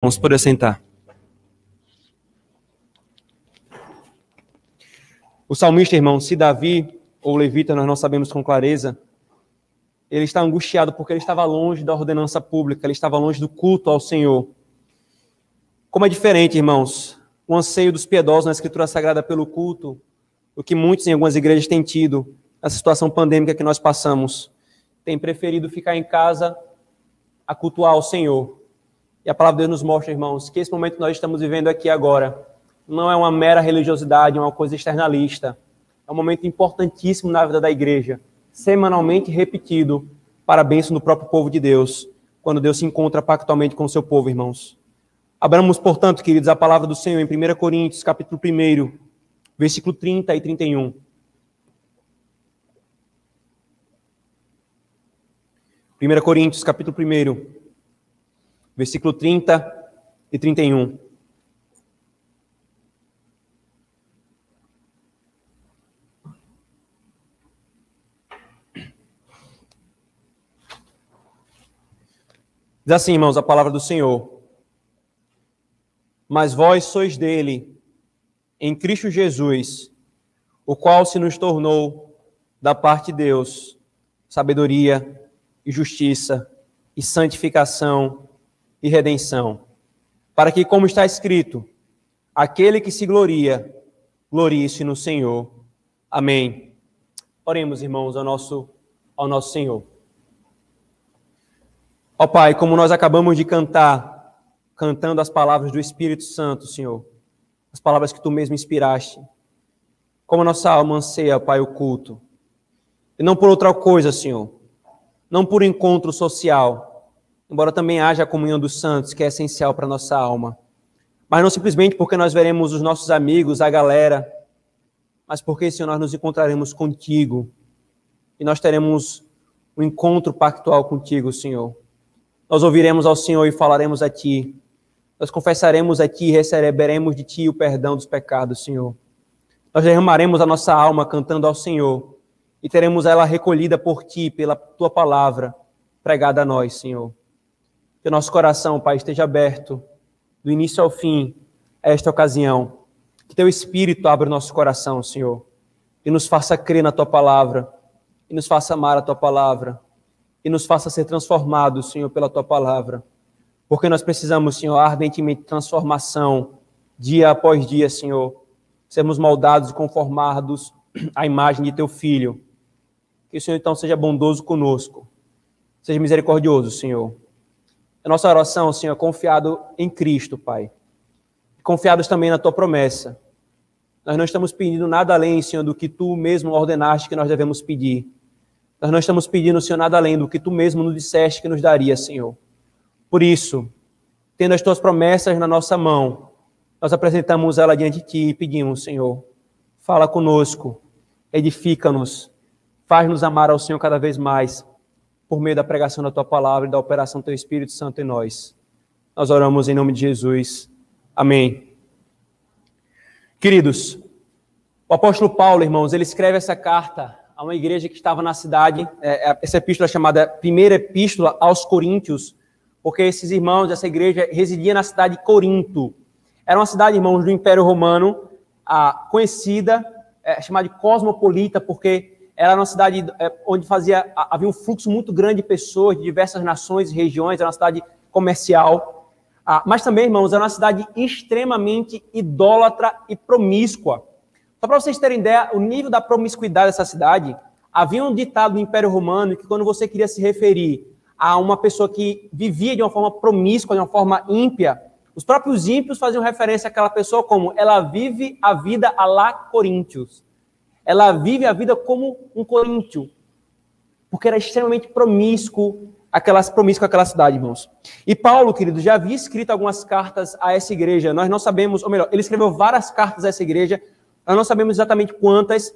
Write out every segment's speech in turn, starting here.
Vamos poder sentar. O salmista, irmão, se Davi ou levita, nós não sabemos com clareza, ele está angustiado porque ele estava longe da ordenança pública, ele estava longe do culto ao Senhor. Como é diferente, irmãos, o anseio dos piedosos na Escritura Sagrada pelo culto, o que muitos em algumas igrejas têm tido, a situação pandêmica que nós passamos, têm preferido ficar em casa a cultuar ao Senhor. E a palavra de Deus nos mostra, irmãos, que esse momento que nós estamos vivendo aqui agora não é uma mera religiosidade, é uma coisa externalista. É um momento importantíssimo na vida da igreja, semanalmente repetido para a bênção do próprio povo de Deus, quando Deus se encontra pactualmente com o seu povo, irmãos. Abramos, portanto, queridos, a palavra do Senhor em 1 Coríntios, capítulo 1, versículo 30 e 31. 1 Coríntios, capítulo 1, versículo 30 e 31. Diz assim, irmãos, a palavra do Senhor. Mas vós sois dele, em Cristo Jesus, o qual se nos tornou, da parte de Deus, sabedoria e justiça e santificação e redenção, para que, como está escrito, aquele que se gloria, glorie-se no Senhor. Amém. Oremos, irmãos, ao nosso Senhor. Ó Pai, como nós acabamos de cantando as palavras do Espírito Santo, Senhor, as palavras que Tu mesmo inspiraste, como nossa alma anseia, Pai, o culto, e não por outra coisa, Senhor, não por encontro social, embora também haja a comunhão dos santos, que é essencial para a nossa alma, mas não simplesmente porque nós veremos os nossos amigos, a galera, mas porque, Senhor, nós nos encontraremos contigo e nós teremos um encontro pactual contigo, Senhor. Nós ouviremos ao Senhor e falaremos a Ti. Nós confessaremos a Ti e receberemos de Ti o perdão dos pecados, Senhor. Nós derramaremos a nossa alma cantando ao Senhor e teremos ela recolhida por Ti, pela Tua palavra pregada a nós, Senhor. Que o nosso coração, Pai, esteja aberto do início ao fim a esta ocasião. Que Teu Espírito abra o nosso coração, Senhor, e nos faça crer na Tua palavra, e nos faça amar a Tua palavra, e nos faça ser transformados, Senhor, pela Tua palavra. Porque nós precisamos, Senhor, ardentemente de transformação, dia após dia, Senhor, sermos moldados e conformados à imagem de Teu Filho. Que o Senhor, então, seja bondoso conosco, seja misericordioso, Senhor. A nossa oração, Senhor, é confiado em Cristo, Pai. Confiados também na Tua promessa. Nós não estamos pedindo nada além, Senhor, do que Tu mesmo ordenaste que nós devemos pedir. Nós não estamos pedindo, Senhor, nada além do que Tu mesmo nos disseste que nos daria, Senhor. Por isso, tendo as Tuas promessas na nossa mão, nós apresentamos ela diante de Ti e pedimos, Senhor, fala conosco, edifica-nos, faz-nos amar ao Senhor cada vez mais, por meio da pregação da Tua palavra e da operação do Teu Espírito Santo em nós. Nós oramos em nome de Jesus. Amém. Queridos, o apóstolo Paulo, irmãos, ele escreve essa carta a uma igreja que estava na cidade, essa epístola é chamada Primeira Epístola aos Coríntios, porque esses irmãos dessa igreja residiam na cidade de Corinto. Era uma cidade, irmãos, do Império Romano, conhecida, chamada de cosmopolita, porque era uma cidade onde havia um fluxo muito grande de pessoas de diversas nações e regiões, era uma cidade comercial. Mas também, irmãos, era uma cidade extremamente idólatra e promíscua. Só para vocês terem ideia, o nível da promiscuidade dessa cidade, havia um ditado no Império Romano que quando você queria se referir a uma pessoa que vivia de uma forma promíscua, de uma forma ímpia, os próprios ímpios faziam referência àquela pessoa como ela vive a vida à la Coríntios. Ela vive a vida como um coríntio, porque era extremamente promíscuo aquela cidade, irmãos. E Paulo, querido, já havia escrito algumas cartas a essa igreja. Nós não sabemos, ou melhor, ele escreveu várias cartas a essa igreja. Nós não sabemos exatamente quantas.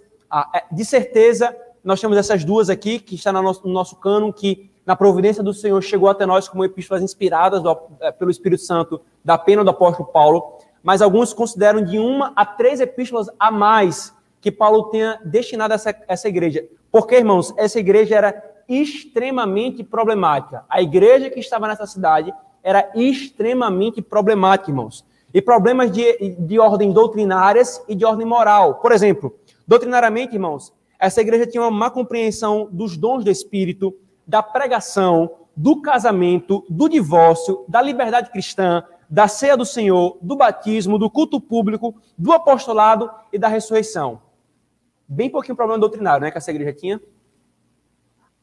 De certeza, nós temos essas duas aqui, que está no nosso cânon, que na providência do Senhor chegou até nós como epístolas inspiradas pelo Espírito Santo da pena do apóstolo Paulo. Mas alguns consideram de 1 a 3 epístolas a mais que Paulo tenha destinado a essa igreja. Porque, irmãos, essa igreja era extremamente problemática. A igreja que estava nessa cidade era extremamente problemática, irmãos. E problemas de ordem doutrinárias e de ordem moral. Por exemplo, doutrinariamente, irmãos, essa igreja tinha uma má compreensão dos dons do Espírito, da pregação, do casamento, do divórcio, da liberdade cristã, da ceia do Senhor, do batismo, do culto público, do apostolado e da ressurreição. Bem pouquinho problema doutrinário, né, que essa igreja tinha.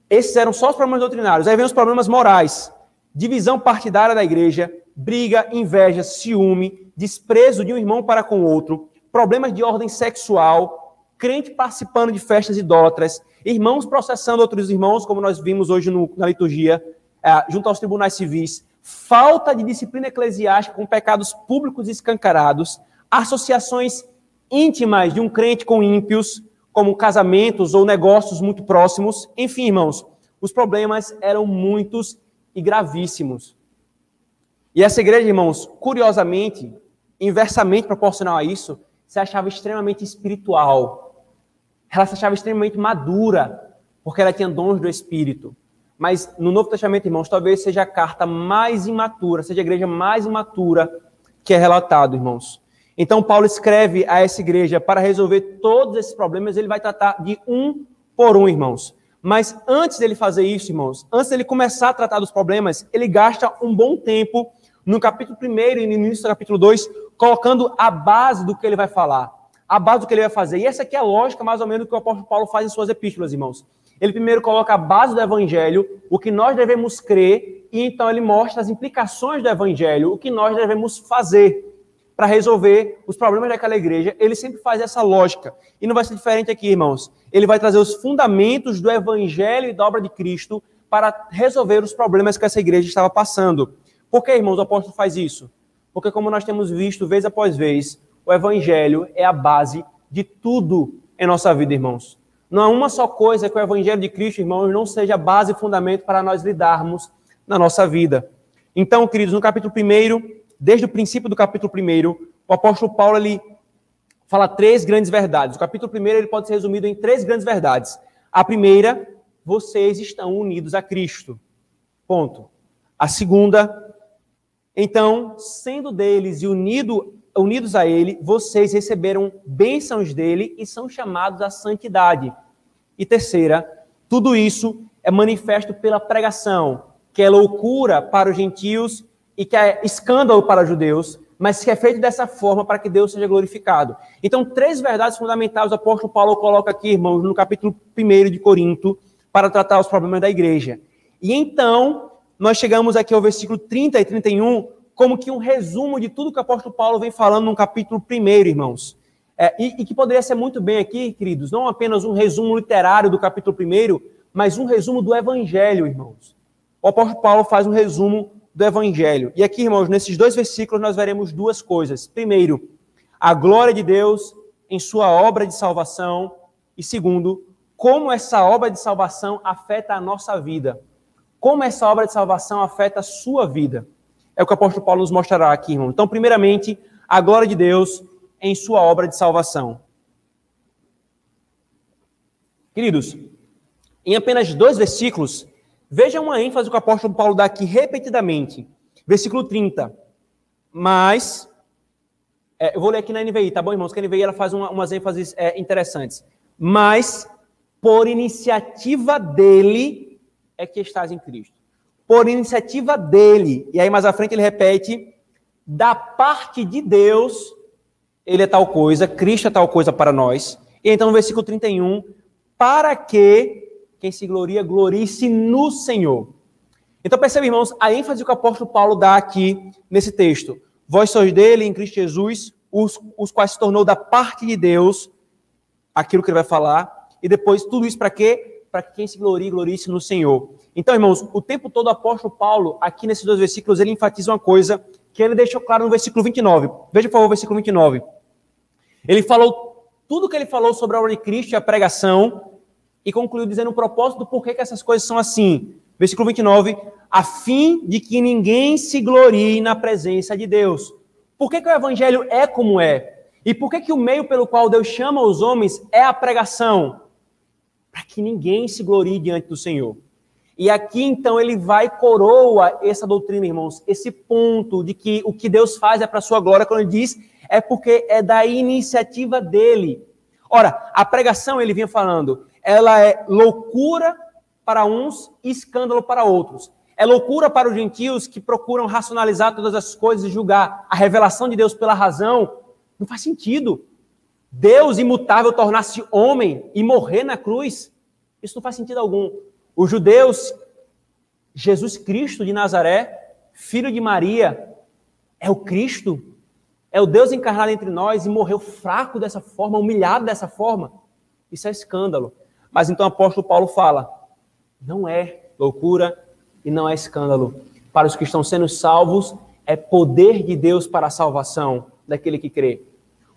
Esses eram só os problemas doutrinários. Aí vem os problemas morais. Divisão partidária da igreja, briga, inveja, ciúme, desprezo de um irmão para com o outro, problemas de ordem sexual, crente participando de festas idólatras, irmãos processando outros irmãos, como nós vimos hoje na liturgia, junto aos tribunais civis, falta de disciplina eclesiástica com pecados públicos escancarados, associações íntimas de um crente com ímpios, como casamentos ou negócios muito próximos. Enfim, irmãos, os problemas eram muitos e gravíssimos. E essa igreja, irmãos, curiosamente, inversamente proporcional a isso, se achava extremamente espiritual. Ela se achava extremamente madura, porque ela tinha dons do Espírito. Mas no Novo Testamento, irmãos, talvez seja a carta mais imatura, seja a igreja mais imatura que é relatado, irmãos. Então, Paulo escreve a essa igreja para resolver todos esses problemas, ele vai tratar de um por um, irmãos. Mas antes dele fazer isso, irmãos, antes dele começar a tratar dos problemas, ele gasta um bom tempo no capítulo 1 e no início do capítulo 2, colocando a base do que ele vai falar, a base do que ele vai fazer. E essa aqui é a lógica, mais ou menos, do que o apóstolo Paulo faz em suas epístolas, irmãos. Ele primeiro coloca a base do evangelho, o que nós devemos crer, e então ele mostra as implicações do evangelho, o que nós devemos fazer para resolver os problemas daquela igreja. Ele sempre faz essa lógica. E não vai ser diferente aqui, irmãos. Ele vai trazer os fundamentos do evangelho e da obra de Cristo para resolver os problemas que essa igreja estava passando. Por que, irmãos, o apóstolo faz isso? Porque, como nós temos visto vez após vez, o evangelho é a base de tudo em nossa vida, irmãos. Não há uma só coisa que o evangelho de Cristo, irmãos, não seja base e fundamento para nós lidarmos na nossa vida. Então, queridos, no capítulo 1, desde o princípio do capítulo 1, o apóstolo Paulo ele fala 3 grandes verdades. O capítulo 1 ele pode ser resumido em 3 grandes verdades. A primeira, vocês estão unidos a Cristo. Ponto. A segunda, então, sendo deles e unidos a ele, vocês receberam bênçãos dele e são chamados à santidade. E terceira, tudo isso é manifesto pela pregação, que é loucura para os gentios e que é escândalo para os judeus, mas que é feito dessa forma para que Deus seja glorificado. Então, 3 verdades fundamentais o apóstolo Paulo coloca aqui, irmãos, no capítulo 1 de Corinto, para tratar os problemas da igreja. E então, nós chegamos aqui ao versículo 30 e 31, como que um resumo de tudo que o apóstolo Paulo vem falando no capítulo 1, irmãos. E que poderia ser muito bem aqui, queridos, não apenas um resumo literário do capítulo 1, mas um resumo do evangelho, irmãos. O apóstolo Paulo faz um resumo do evangelho. E aqui, irmãos, nesses 2 versículos nós veremos 2 coisas. Primeiro, a glória de Deus em sua obra de salvação. E segundo, como essa obra de salvação afeta a nossa vida. Como essa obra de salvação afeta a sua vida. É o que o apóstolo Paulo nos mostrará aqui, irmão. Então, primeiramente, a glória de Deus em sua obra de salvação. Queridos, em apenas 2 versículos, veja uma ênfase que o apóstolo Paulo dá aqui repetidamente. Versículo 30. Mas, eu vou ler aqui na NVI, tá bom, irmãos? Que a NVI ela faz umas ênfases interessantes. Mas, por iniciativa dele, é que estás em Cristo. Por iniciativa dele. E aí mais à frente ele repete, da parte de Deus, ele é tal coisa, Cristo é tal coisa para nós. E então no versículo 31, para que quem se gloria, glorie-se no Senhor. Então percebe, irmãos, a ênfase que o apóstolo Paulo dá aqui nesse texto. Vós sois dele em Cristo Jesus, os quais se tornou da parte de Deus, aquilo que ele vai falar. E depois tudo isso para quê? Para que quem se glorie, glorie-se no Senhor. Então, irmãos, o tempo todo o apóstolo Paulo, aqui nesses 2 versículos, ele enfatiza uma coisa que ele deixou claro no versículo 29. Veja, por favor, o versículo 29. Ele falou tudo o que ele falou sobre a obra de Cristo e a pregação e concluiu dizendo o propósito do porquê que essas coisas são assim. Versículo 29, a fim de que ninguém se glorie na presença de Deus. Por que que o evangelho é como é? E por que que o meio pelo qual Deus chama os homens é a pregação? Para que ninguém se glorie diante do Senhor. E aqui, então, ele vai e coroa essa doutrina, irmãos, esse ponto de que o que Deus faz é para a sua glória, quando ele diz, é porque é da iniciativa dele. Ora, a pregação, ele vinha falando, ela é loucura para uns e escândalo para outros. É loucura para os gentios que procuram racionalizar todas as coisas e julgar a revelação de Deus pela razão. Não faz sentido. Deus imutável tornar-se homem e morrer na cruz. Isso não faz sentido algum. Os judeus, Jesus Cristo de Nazaré, filho de Maria, é o Cristo, é o Deus encarnado entre nós e morreu fraco dessa forma, humilhado dessa forma. Isso é escândalo. Mas então o apóstolo Paulo fala, não é loucura e não é escândalo. Para os que estão sendo salvos, é poder de Deus para a salvação daquele que crê.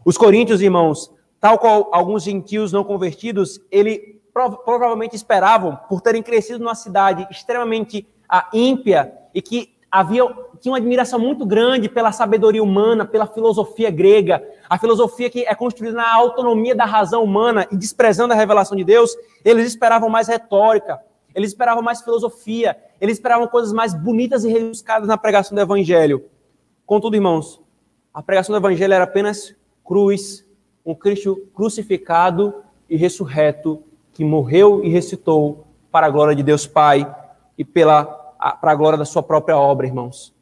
Os coríntios, irmãos, tal qual alguns gentios não convertidos, ele provavelmente esperavam, por terem crescido numa cidade extremamente ímpia e que tinha uma admiração muito grande pela sabedoria humana, pela filosofia grega, a filosofia que é construída na autonomia da razão humana e desprezando a revelação de Deus, eles esperavam mais retórica, eles esperavam mais filosofia, eles esperavam coisas mais bonitas e rebuscadas na pregação do evangelho. Contudo, irmãos, a pregação do evangelho era apenas cruz, um Cristo crucificado e ressurreto, que morreu e ressuscitou para a glória de Deus Pai e para a glória da sua própria obra, irmãos.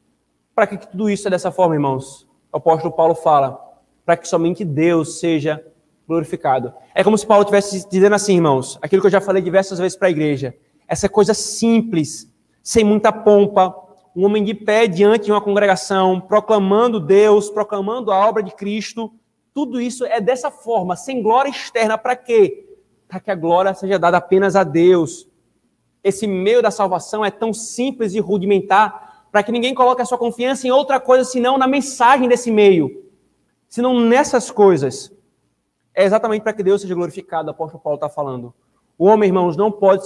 Para que tudo isso é dessa forma, irmãos? O apóstolo Paulo fala, para que somente Deus seja glorificado. É como se Paulo estivesse dizendo assim, irmãos, aquilo que eu já falei diversas vezes para a igreja, essa coisa simples, sem muita pompa, um homem de pé diante de uma congregação, proclamando Deus, proclamando a obra de Cristo, tudo isso é dessa forma, sem glória externa, para quê? Para que a glória seja dada apenas a Deus. Esse meio da salvação é tão simples e rudimentar, para que ninguém coloque a sua confiança em outra coisa, senão na mensagem desse meio, senão nessas coisas. É exatamente para que Deus seja glorificado, o apóstolo Paulo está falando. O homem, irmãos, não pode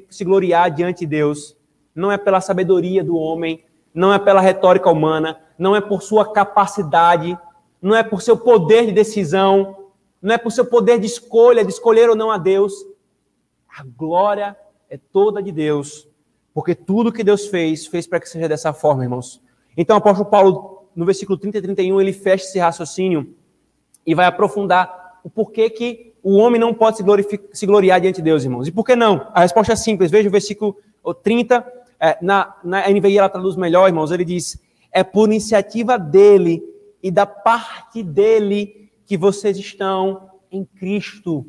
se gloriar diante de Deus, não é pela sabedoria do homem, não é pela retórica humana, não é por sua capacidade, não é por seu poder de decisão, não é por seu poder de escolha, de escolher ou não a Deus. A glória é toda de Deus, porque tudo que Deus fez para que seja dessa forma, irmãos. Então o apóstolo Paulo, no versículo 30 e 31, ele fecha esse raciocínio e vai aprofundar o porquê que o homem não pode se gloriar diante de Deus, irmãos. E por que não? A resposta é simples. Veja o versículo 30, na NVI ela traduz melhor, irmãos. Ele diz, é por iniciativa dele e da parte dele que vocês estão em Cristo.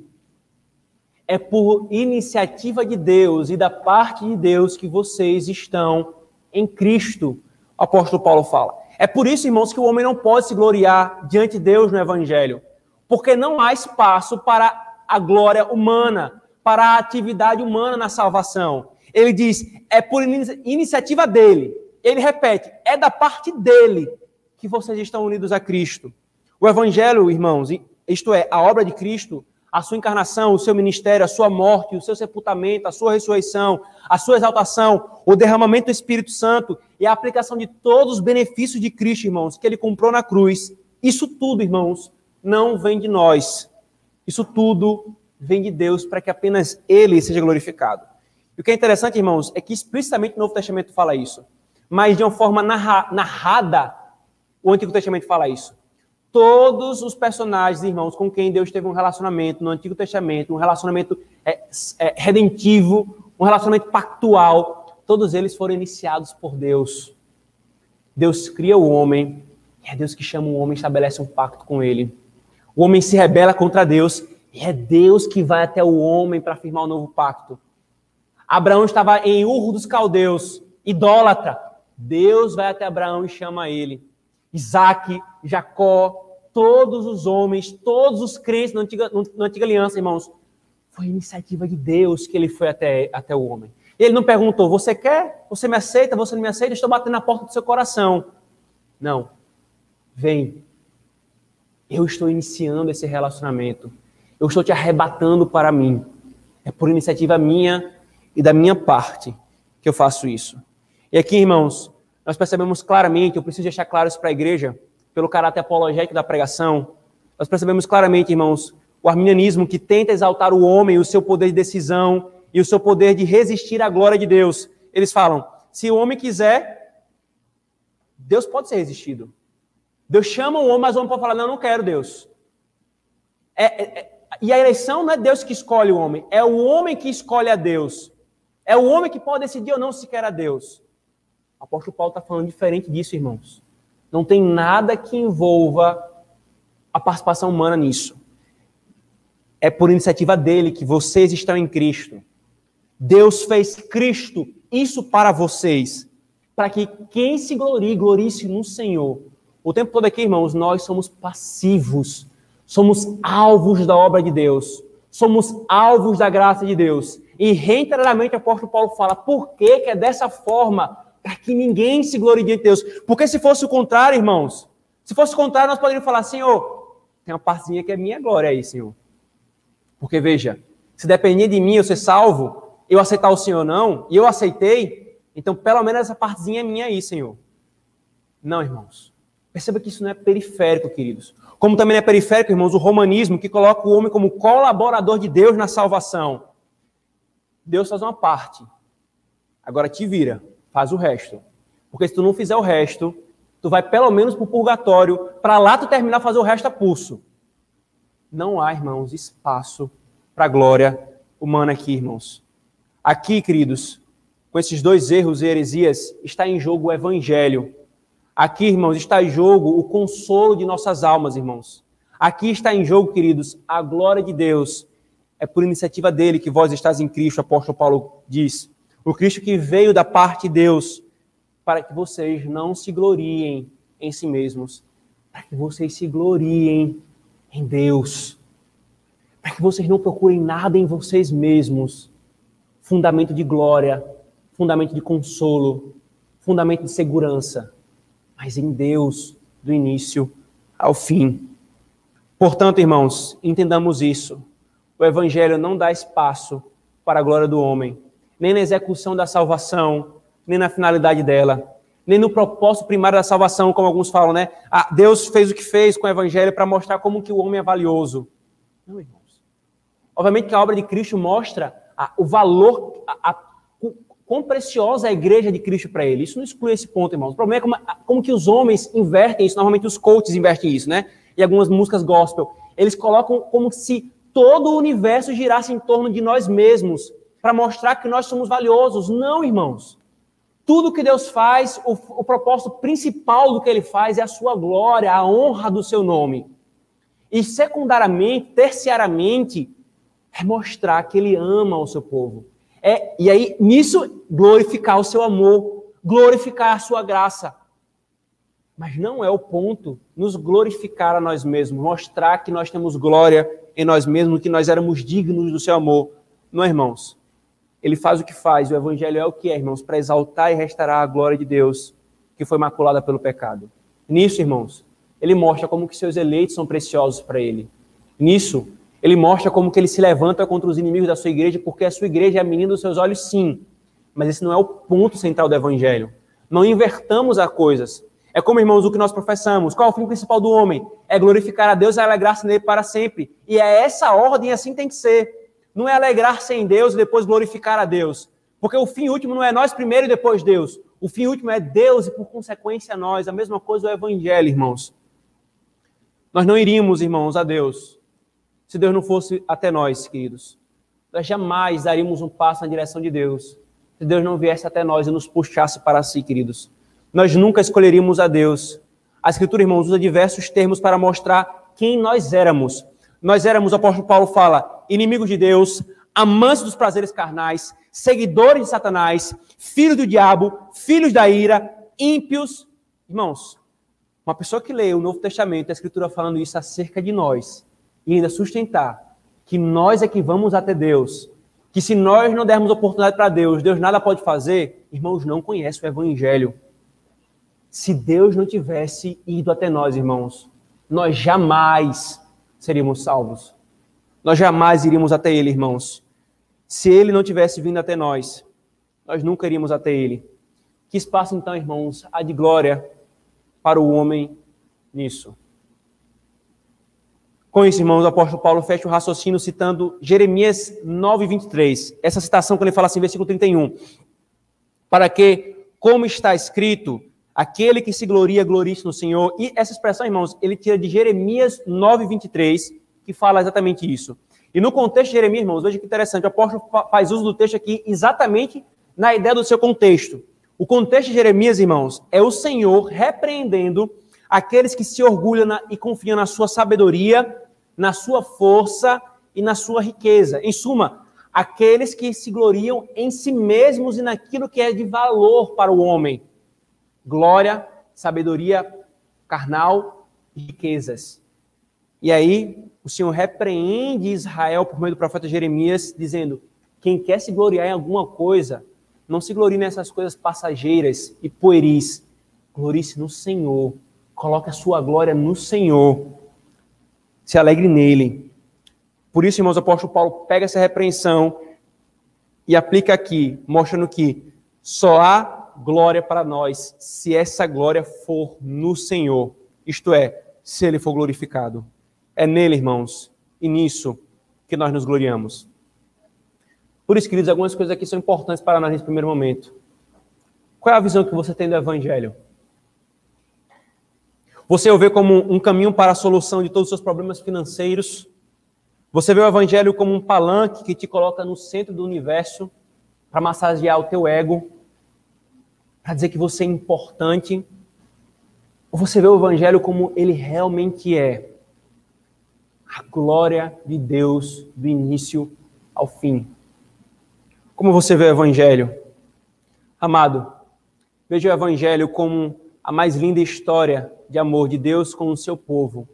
É por iniciativa de Deus e da parte de Deus que vocês estão em Cristo, o apóstolo Paulo fala. É por isso, irmãos, que o homem não pode se gloriar diante de Deus no Evangelho, porque não há espaço para a glória humana, para a atividade humana na salvação. Ele diz, é por iniciativa dele. Ele repete, é da parte dele que vocês estão unidos a Cristo. O Evangelho, irmãos, isto é, a obra de Cristo, a sua encarnação, o seu ministério, a sua morte, o seu sepultamento, a sua ressurreição, a sua exaltação, o derramamento do Espírito Santo e a aplicação de todos os benefícios de Cristo, irmãos, que ele comprou na cruz. Isso tudo, irmãos, não vem de nós. Isso tudo vem de Deus para que apenas ele seja glorificado. E o que é interessante, irmãos, é que explicitamente o Novo Testamento fala isso. Mas de uma forma narrada, o Antigo Testamento fala isso. Todos os personagens, irmãos, com quem Deus teve um relacionamento no Antigo Testamento, um relacionamento redentivo, um relacionamento pactual, todos eles foram iniciados por Deus. Deus cria o homem, e é Deus que chama o homem e estabelece um pacto com ele. O homem se rebela contra Deus, e é Deus que vai até o homem para firmar um novo pacto. Abraão estava em Ur dos Caldeus, idólatra. Deus vai até Abraão e chama ele. Isaac, Jacó, todos os homens, todos os crentes na antiga aliança, irmãos, foi iniciativa de Deus que ele foi até o homem. Ele não perguntou, você quer? Você me aceita? Você não me aceita? Estou batendo na porta do seu coração. Não. Vem. Eu estou iniciando esse relacionamento. Eu estou te arrebatando para mim. É por iniciativa minha e da minha parte que eu faço isso. E aqui, irmãos, nós percebemos claramente, eu preciso deixar claro isso para a igreja, pelo caráter apologético da pregação, nós percebemos claramente, irmãos, o arminianismo que tenta exaltar o homem, o seu poder de decisão e o seu poder de resistir à glória de Deus, Eles falam, se o homem quiser, Deus pode ser resistido. Deus chama o homem, mas o homem pode falar, não quero Deus. E a eleição não é Deus que escolhe o homem, é o homem que escolhe a Deus. É o homem que pode decidir ou não se quer a Deus. O apóstolo Paulo está falando diferente disso, irmãos. Não tem nada que envolva a participação humana nisso. É por iniciativa dele que vocês estão em Cristo. Deus fez Cristo isso para vocês, para que quem se glorie-se no Senhor. O tempo todo aqui, irmãos, nós somos passivos, somos alvos da obra de Deus, somos alvos da graça de Deus. E reiteradamente o apóstolo Paulo fala, por que é dessa forma? Para que ninguém se glorie diante de Deus. Porque se fosse o contrário, irmãos, se fosse o contrário, nós poderíamos falar, Senhor, tem uma partezinha que é minha glória aí, Senhor. Porque veja, se depender de mim eu ser salvo, eu aceitar o Senhor não, e eu aceitei, então pelo menos essa partezinha é minha aí, Senhor. Não, irmãos. Perceba que isso não é periférico, queridos. Como também não é periférico, irmãos, o romanismo que coloca o homem como colaborador de Deus na salvação. Deus faz uma parte. Agora te vira, faz o resto. Porque se tu não fizer o resto, tu vai pelo menos para o purgatório, para lá tu terminar fazer o resto a pulso. Não há, irmãos, espaço para a glória humana aqui, irmãos. Aqui, queridos, com esses dois erros e heresias, está em jogo o evangelho. Aqui, irmãos, está em jogo o consolo de nossas almas, irmãos. Aqui está em jogo, queridos, a glória de Deus. É por iniciativa dele que vós estáis em Cristo, o apóstolo Paulo diz. O Cristo que veio da parte de Deus para que vocês não se gloriem em si mesmos, para que vocês se gloriem em Deus, para que vocês não procurem nada em vocês mesmos, fundamento de glória, fundamento de consolo, fundamento de segurança, mas em Deus, do início ao fim. Portanto, irmãos, entendamos isso. O Evangelho não dá espaço para a glória do homem, nem na execução da salvação, nem na finalidade dela, nem no propósito primário da salvação, como alguns falam, né? Deus fez o que fez com o Evangelho para mostrar como que o homem é valioso. Não, irmãos. Obviamente que a obra de Cristo mostra o valor, quão preciosa é a igreja de Cristo para ele. Isso não exclui esse ponto, irmãos. O problema é como que os homens invertem isso. Normalmente os coaches invertem isso, né? E algumas músicas gospel. Eles colocam como se todo o universo girasse em torno de nós mesmos, para mostrar que nós somos valiosos. Não, irmãos. Tudo que Deus faz, o propósito principal do que Ele faz é a sua glória, a honra do seu nome. E secundariamente, terciariamente, é mostrar que Ele ama o seu povo. E aí, nisso, glorificar o seu amor, glorificar a sua graça. Mas não é o ponto nos glorificar a nós mesmos, mostrar que nós temos glória em nós mesmos, que nós éramos dignos do seu amor. Não, irmãos. Ele faz o que faz, o Evangelho é o que é, irmãos, para exaltar e restaurar a glória de Deus, que foi maculada pelo pecado. Nisso, irmãos, ele mostra como que seus eleitos são preciosos para ele. Nisso, ele mostra como que ele se levanta contra os inimigos da sua igreja, porque a sua igreja é a menina dos seus olhos, sim. Mas esse não é o ponto central do Evangelho. Não invertamos as coisas. É como, irmãos, o que nós professamos. Qual é o fim principal do homem? É glorificar a Deus e alegrar-se nele para sempre. E é essa ordem, assim tem que ser. Não é alegrar-se em Deus e depois glorificar a Deus. Porque o fim último não é nós primeiro e depois Deus. O fim último é Deus e, por consequência, nós. A mesma coisa é o Evangelho, irmãos. Nós não iríamos, irmãos, a Deus se Deus não fosse até nós, queridos. Nós jamais daríamos um passo na direção de Deus se Deus não viesse até nós e nos puxasse para si, queridos. Nós nunca escolheríamos a Deus. A Escritura, irmãos, usa diversos termos para mostrar quem nós éramos. Nós éramos, o apóstolo Paulo fala, inimigos de Deus, amantes dos prazeres carnais, seguidores de Satanás, filhos do diabo, filhos da ira, ímpios. Irmãos, uma pessoa que lê o Novo Testamento, a Escritura falando isso acerca de nós, e ainda sustentar que nós é que vamos até Deus, que se nós não dermos oportunidade para Deus, Deus nada pode fazer, irmãos, não conhece o Evangelho. Se Deus não tivesse ido até nós, irmãos, nós jamais seríamos salvos. Nós jamais iríamos até Ele, irmãos. Se Ele não tivesse vindo até nós, nós nunca iríamos até Ele. Que espaço, então, irmãos, há de glória para o homem nisso? Com isso, irmãos, o apóstolo Paulo fecha o raciocínio citando Jeremias 9:23. Essa citação, quando ele fala assim, versículo 31. para que, como está escrito, aquele que se gloria, glorie-se no Senhor. E essa expressão, irmãos, ele tira de Jeremias 9:23, que fala exatamente isso. E no contexto de Jeremias, irmãos, veja que interessante, o apóstolo faz uso do texto aqui exatamente na ideia do seu contexto. O contexto de Jeremias, irmãos, é o Senhor repreendendo aqueles que se orgulham e confiam na sua sabedoria, na sua força e na sua riqueza. Em suma, aqueles que se gloriam em si mesmos e naquilo que é de valor para o homem. Glória, sabedoria carnal e riquezas. E aí, o Senhor repreende Israel por meio do profeta Jeremias, dizendo: quem quer se gloriar em alguma coisa, não se glorie nessas coisas passageiras e pueris. Glorie-se no Senhor. Coloque a sua glória no Senhor. Se alegre nele. Por isso, irmãos, o apóstolo Paulo pega essa repreensão e aplica aqui, mostrando que só há glória para nós se essa glória for no Senhor. Isto é, se ele for glorificado. É nele, irmãos, e nisso que nós nos gloriamos. Por isso, queridos, algumas coisas aqui são importantes para nós nesse primeiro momento. Qual é a visão que você tem do Evangelho? Você o vê como um caminho para a solução de todos os seus problemas financeiros? Você vê o Evangelho como um palanque que te coloca no centro do universo para massagear o teu ego, para dizer que você é importante? Ou você vê o Evangelho como ele realmente é? A glória de Deus do início ao fim. Como você vê o Evangelho? Amado, veja o Evangelho como a mais linda história de amor de Deus com o seu povo,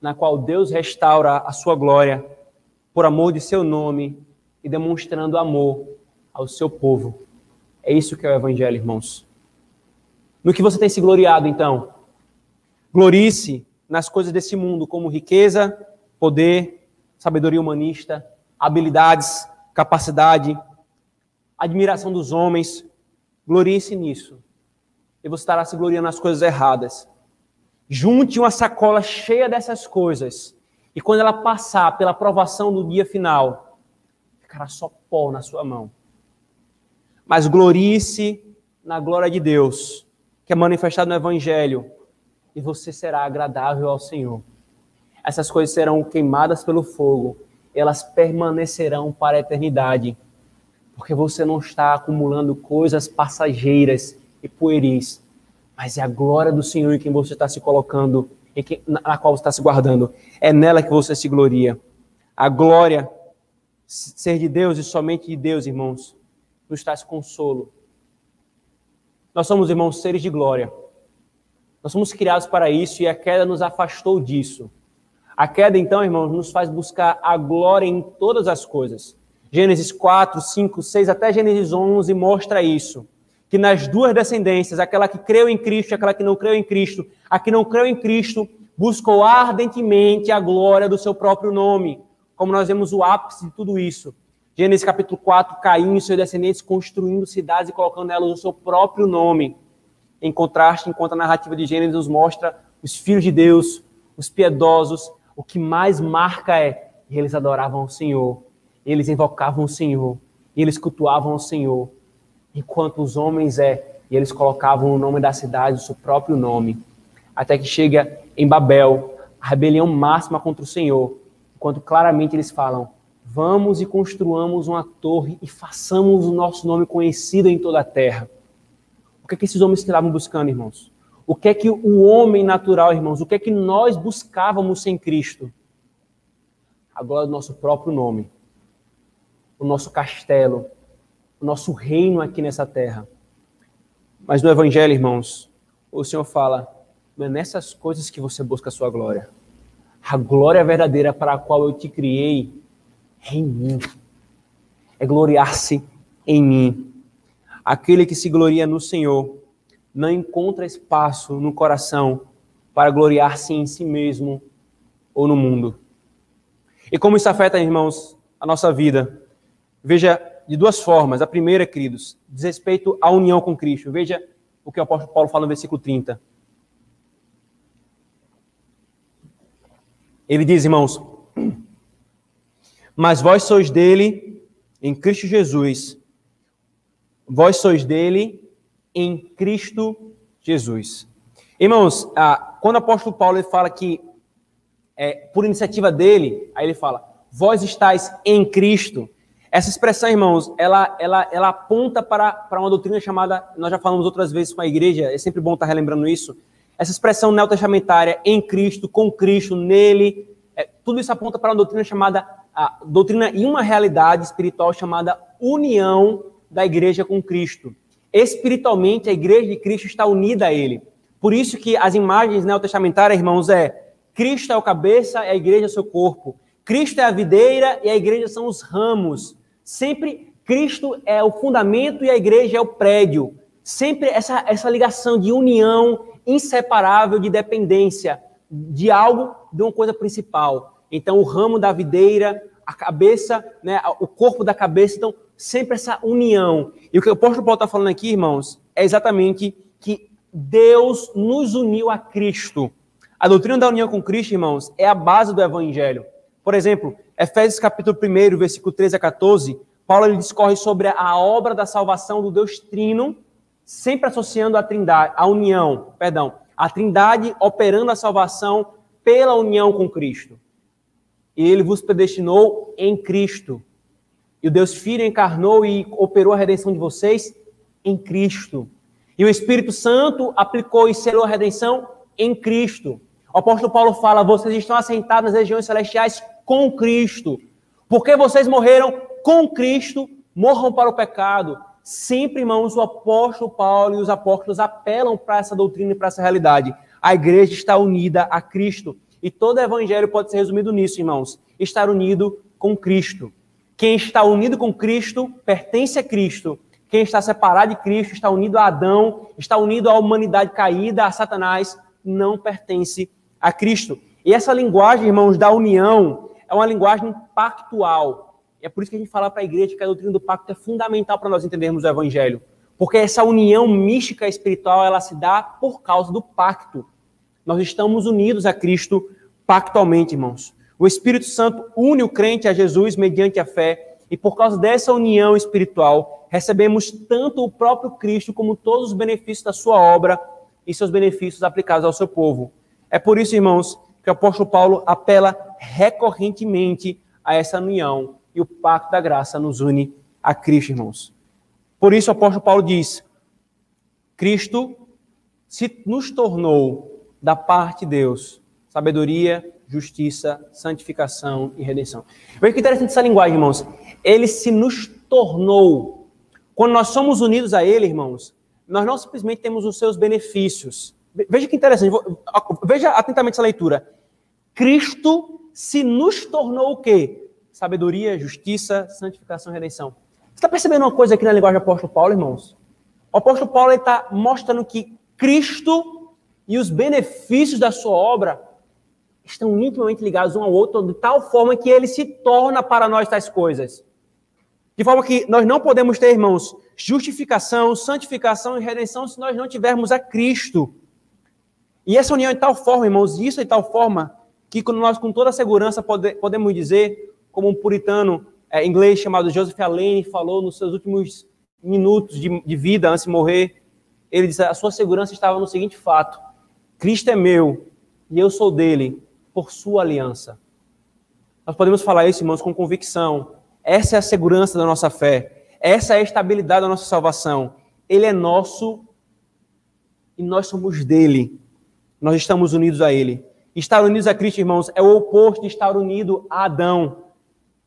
na qual Deus restaura a sua glória por amor de seu nome e demonstrando amor ao seu povo. É isso que é o Evangelho, irmãos. No que você tem se gloriado, então? Glorie-se nas coisas desse mundo, como riqueza, poder, sabedoria humanista, habilidades, capacidade, admiração dos homens. Glorie-se nisso. E você estará se gloriando nas coisas erradas. Junte uma sacola cheia dessas coisas. E quando ela passar pela provação do dia final, ficará só pó na sua mão. Mas glorie-se na glória de Deus, que é manifestado no Evangelho, e você será agradável ao Senhor. Essas coisas serão queimadas pelo fogo, elas permanecerão para a eternidade, porque você não está acumulando coisas passageiras e pueris, mas é a glória do Senhor em quem você está se colocando, na qual você está se guardando. É nela que você se gloria. A glória, ser de Deus e somente de Deus, irmãos, nos traz consolo. Nós somos, irmãos, seres de glória. Nós somos criados para isso e a queda nos afastou disso. A queda, então, irmãos, nos faz buscar a glória em todas as coisas. Gênesis 4, 5, 6, até Gênesis 11 mostra isso. Que nas duas descendências, aquela que creu em Cristo e aquela que não creu em Cristo, a que não creu em Cristo buscou ardentemente a glória do seu próprio nome. Como nós vemos o ápice de tudo isso. Gênesis capítulo 4, Caim e seus descendentes construindo cidades e colocando nelas o seu próprio nome. Em contraste, enquanto a narrativa de Gênesis nos mostra os filhos de Deus, os piedosos, o que mais marca é eles adoravam o Senhor, eles invocavam o Senhor, eles cultuavam o Senhor, enquanto os homens e eles colocavam o nome da cidade, o seu próprio nome, até que chega em Babel, a rebelião máxima contra o Senhor, enquanto claramente eles falam: vamos e construamos uma torre e façamos o nosso nome conhecido em toda a terra. O que é que esses homens estavam buscando, irmãos? O que é que o homem natural, irmãos, o que é que nós buscávamos sem Cristo? A glória do nosso próprio nome, o nosso castelo, o nosso reino aqui nessa terra. Mas no Evangelho, irmãos, o Senhor fala: não é nessas coisas que você busca a sua glória. A glória verdadeira para a qual eu te criei é em mim. É gloriar-se em mim. Aquele que se gloria no Senhor não encontra espaço no coração para gloriar-se em si mesmo ou no mundo. E como isso afeta, irmãos, a nossa vida? Veja, de duas formas. A primeira, queridos, diz respeito à união com Cristo. Veja o que o apóstolo Paulo fala no versículo 30. Ele diz, irmãos: mas vós sois dele em Cristo Jesus, vós sois dele em Cristo Jesus. Irmãos, quando o apóstolo Paulo ele fala que por iniciativa dele, aí ele fala, vós estáis em Cristo. Essa expressão, irmãos, ela aponta para uma doutrina chamada, nós já falamos outras vezes com a igreja, é sempre bom estar relembrando isso, essa expressão neotestamentária, em Cristo, com Cristo, nele, tudo isso aponta para uma doutrina chamada, doutrina e uma realidade espiritual chamada união da igreja com Cristo. Espiritualmente, a igreja de Cristo está unida a ele. Por isso que as imagens neotestamentárias, irmãos, Cristo é o cabeça e a igreja é o seu corpo. Cristo é a videira e a igreja são os ramos. Sempre Cristo é o fundamento e a igreja é o prédio. Sempre essa ligação de união inseparável, de dependência de algo, de uma coisa principal. Então, o ramo da videira, a cabeça, né, o corpo da cabeça, então, sempre essa união. E o que o apóstolo Paulo está falando aqui, irmãos, é exatamente que Deus nos uniu a Cristo. A doutrina da união com Cristo, irmãos, é a base do evangelho. Por exemplo, Efésios capítulo 1, versículo 13 a 14, Paulo ele discorre sobre a obra da salvação do Deus Trino, sempre associando a Trindade, a Trindade operando a salvação pela união com Cristo. E ele vos predestinou em Cristo. E o Deus Filho encarnou e operou a redenção de vocês em Cristo. E o Espírito Santo aplicou e selou a redenção em Cristo. O apóstolo Paulo fala, vocês estão assentados nas regiões celestiais com Cristo. Porque vocês morreram com Cristo, morram para o pecado. Sempre, irmãos, o apóstolo Paulo e os apóstolos apelam para essa doutrina e para essa realidade. A igreja está unida a Cristo. E todo o evangelho pode ser resumido nisso, irmãos. Estar unido com Cristo. Quem está unido com Cristo, pertence a Cristo. Quem está separado de Cristo, está unido a Adão, está unido à humanidade caída, a Satanás, não pertence a Cristo. E essa linguagem, irmãos, da união, é uma linguagem pactual. É por isso que a gente fala para a igreja que a doutrina do pacto é fundamental para nós entendermos o evangelho. Porque essa união mística espiritual, ela se dá por causa do pacto. Nós estamos unidos a Cristo pactualmente, irmãos. O Espírito Santo une o crente a Jesus mediante a fé. E por causa dessa união espiritual, recebemos tanto o próprio Cristo como todos os benefícios da sua obra e seus benefícios aplicados ao seu povo. É por isso, irmãos, que o apóstolo Paulo apela recorrentemente a essa união. E o pacto da graça nos une a Cristo, irmãos. Por isso o apóstolo Paulo diz, Cristo se nos tornou da parte de Deus sabedoria, justiça, santificação e redenção. Veja que interessante essa linguagem, irmãos. Ele se nos tornou. Quando nós somos unidos a ele, irmãos, nós não simplesmente temos os seus benefícios. Veja que interessante. Veja atentamente essa leitura. Cristo se nos tornou o quê? Sabedoria, justiça, santificação e redenção. Você está percebendo uma coisa aqui na linguagem do apóstolo Paulo, irmãos? O apóstolo Paulo está mostrando que Cristo e os benefícios da sua obra estão intimamente ligados um ao outro, de tal forma que ele se torna para nós tais coisas. De forma que nós não podemos ter, irmãos, justificação, santificação e redenção se nós não tivermos a Cristo. E essa união é de tal forma, irmãos, isso é de tal forma que nós com toda a segurança podemos dizer, como um puritano inglês chamado Joseph Alleine falou nos seus últimos minutos de vida antes de morrer, ele disse, a sua segurança estava no seguinte fato, Cristo é meu e eu sou dele por sua aliança. Nós podemos falar isso, irmãos, com convicção. Essa é a segurança da nossa fé. Essa é a estabilidade da nossa salvação. Ele é nosso e nós somos dele. Nós estamos unidos a ele. Estar unidos a Cristo, irmãos, é o oposto de estar unido a Adão.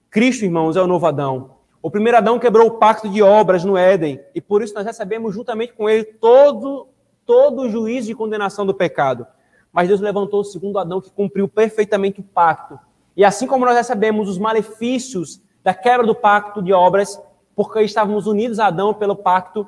Cristo, irmãos, é o novo Adão. O primeiro Adão quebrou o pacto de obras no Éden, e por isso nós recebemos juntamente com ele todo o juízo de condenação do pecado. Mas Deus levantou o segundo Adão que cumpriu perfeitamente o pacto. E assim como nós recebemos os malefícios da quebra do pacto de obras, porque estávamos unidos a Adão pelo pacto,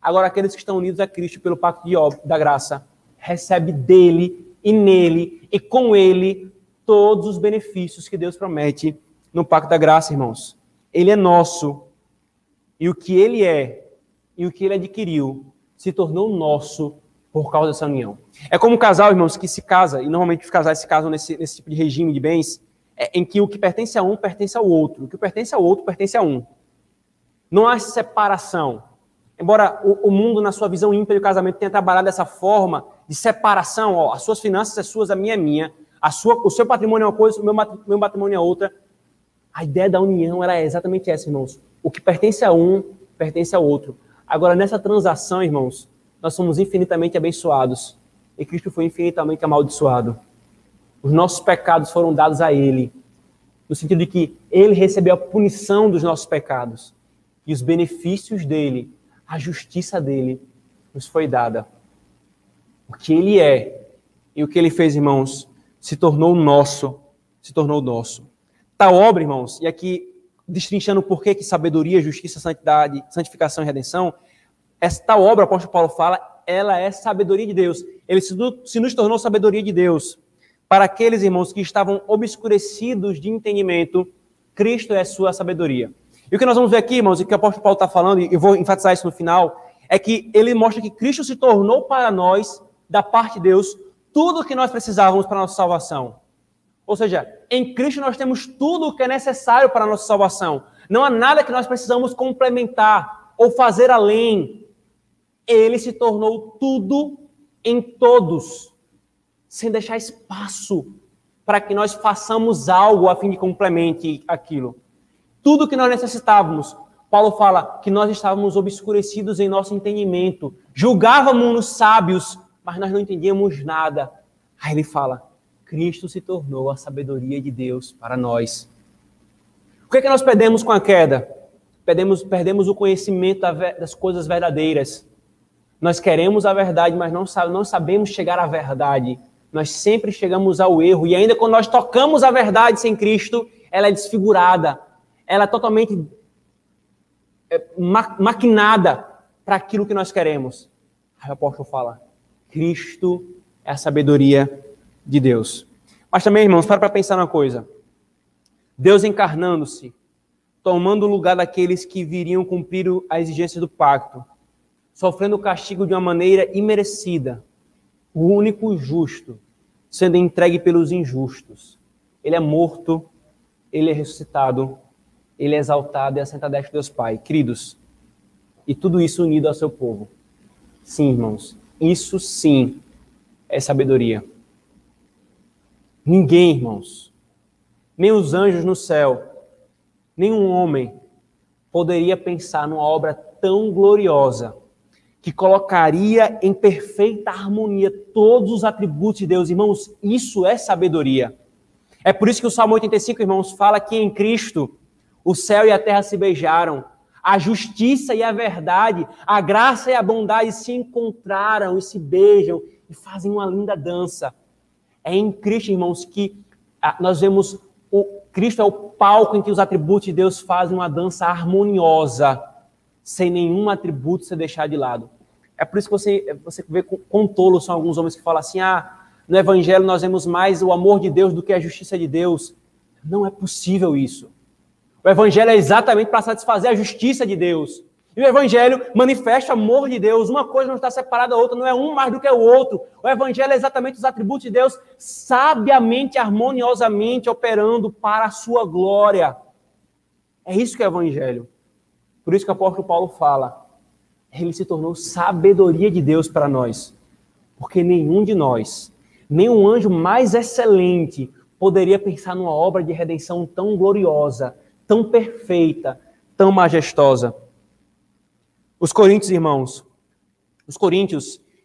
agora aqueles que estão unidos a Cristo pelo pacto da graça, recebe dele e nele e com ele todos os benefícios que Deus promete no pacto da graça, irmãos. Ele é nosso e o que ele é e o que ele adquiriu se tornou nosso por causa dessa união. É como um casal, irmãos, que se casa, e normalmente os casais se casam nesse tipo de regime de bens, em que o que pertence a um pertence ao outro, o que pertence ao outro pertence a um. Não há separação. Embora o mundo, na sua visão ímpia do casamento, tenha trabalhado dessa forma de separação, ó, as suas finanças são suas, a minha é minha, o seu patrimônio é uma coisa, o meu patrimônio é outra. A ideia da união ela é exatamente essa, irmãos. O que pertence a um, pertence ao outro. Agora, nessa transação, irmãos, nós somos infinitamente abençoados. E Cristo foi infinitamente amaldiçoado. Os nossos pecados foram dados a Ele. No sentido de que Ele recebeu a punição dos nossos pecados. E os benefícios dEle, a justiça dEle, nos foi dada. O que Ele é e o que Ele fez, irmãos, se tornou nosso. Se tornou nosso. Tal obra, irmãos, e aqui destrinchando o porquê que sabedoria, justiça, santidade, santificação e redenção, essa tal obra, o apóstolo Paulo fala, ela é sabedoria de Deus. Ele se nos tornou sabedoria de Deus. Para aqueles irmãos que estavam obscurecidos de entendimento, Cristo é sua sabedoria. E o que nós vamos ver aqui, irmãos, e que o apóstolo Paulo está falando, e eu vou enfatizar isso no final, é que ele mostra que Cristo se tornou para nós, da parte de Deus, tudo o que nós precisávamos para a nossa salvação. Ou seja, em Cristo nós temos tudo o que é necessário para a nossa salvação. Não há nada que nós precisamos complementar ou fazer além. Ele se tornou tudo em todos, sem deixar espaço para que nós façamos algo a fim de complemente aquilo. Tudo que nós necessitávamos. Paulo fala que nós estávamos obscurecidos em nosso entendimento. Julgávamos-nos sábios, mas nós não entendíamos nada. Aí ele fala, Cristo se tornou a sabedoria de Deus para nós. O que é que nós perdemos com a queda? Perdemos o conhecimento das coisas verdadeiras. Nós queremos a verdade, mas não sabemos chegar à verdade. Nós sempre chegamos ao erro. E ainda quando nós tocamos a verdade sem Cristo, ela é desfigurada. Ela é totalmente maquinada para aquilo que nós queremos. Aí o apóstolo fala, Cristo é a sabedoria de Deus. Mas também, irmãos, para pensar numa coisa. Deus encarnando-se, tomando o lugar daqueles que viriam cumprir a exigência do pacto, sofrendo o castigo de uma maneira imerecida, o único justo, sendo entregue pelos injustos. Ele é morto, ele é ressuscitado, ele é exaltado e assenta à destra de Deus Pai. Queridos, e tudo isso unido ao seu povo. Sim, irmãos, isso sim é sabedoria. Ninguém, irmãos, nem os anjos no céu, nem um homem poderia pensar numa obra tão gloriosa que colocaria em perfeita harmonia todos os atributos de Deus. Irmãos, isso é sabedoria. É por isso que o Salmo 85, irmãos, fala que em Cristo o céu e a terra se beijaram, a justiça e a verdade, a graça e a bondade se encontraram e se beijam e fazem uma linda dança. É em Cristo, irmãos, que nós vemos Cristo é o palco em que os atributos de Deus fazem uma dança harmoniosa, sem nenhum atributo ser deixado de lado. É por isso que você vê quão tolos são alguns homens que falam assim, no Evangelho nós vemos mais o amor de Deus do que a justiça de Deus. Não é possível isso. O Evangelho é exatamente para satisfazer a justiça de Deus. E o Evangelho manifesta o amor de Deus. Uma coisa não está separada da outra, não é um mais do que o outro. O Evangelho é exatamente os atributos de Deus, sabiamente, harmoniosamente operando para a sua glória. É isso que é o Evangelho. Por isso que o apóstolo Paulo fala, ele se tornou sabedoria de Deus para nós. Porque nenhum de nós, nem um anjo mais excelente, poderia pensar numa obra de redenção tão gloriosa, tão perfeita, tão majestosa. Os coríntios, irmãos,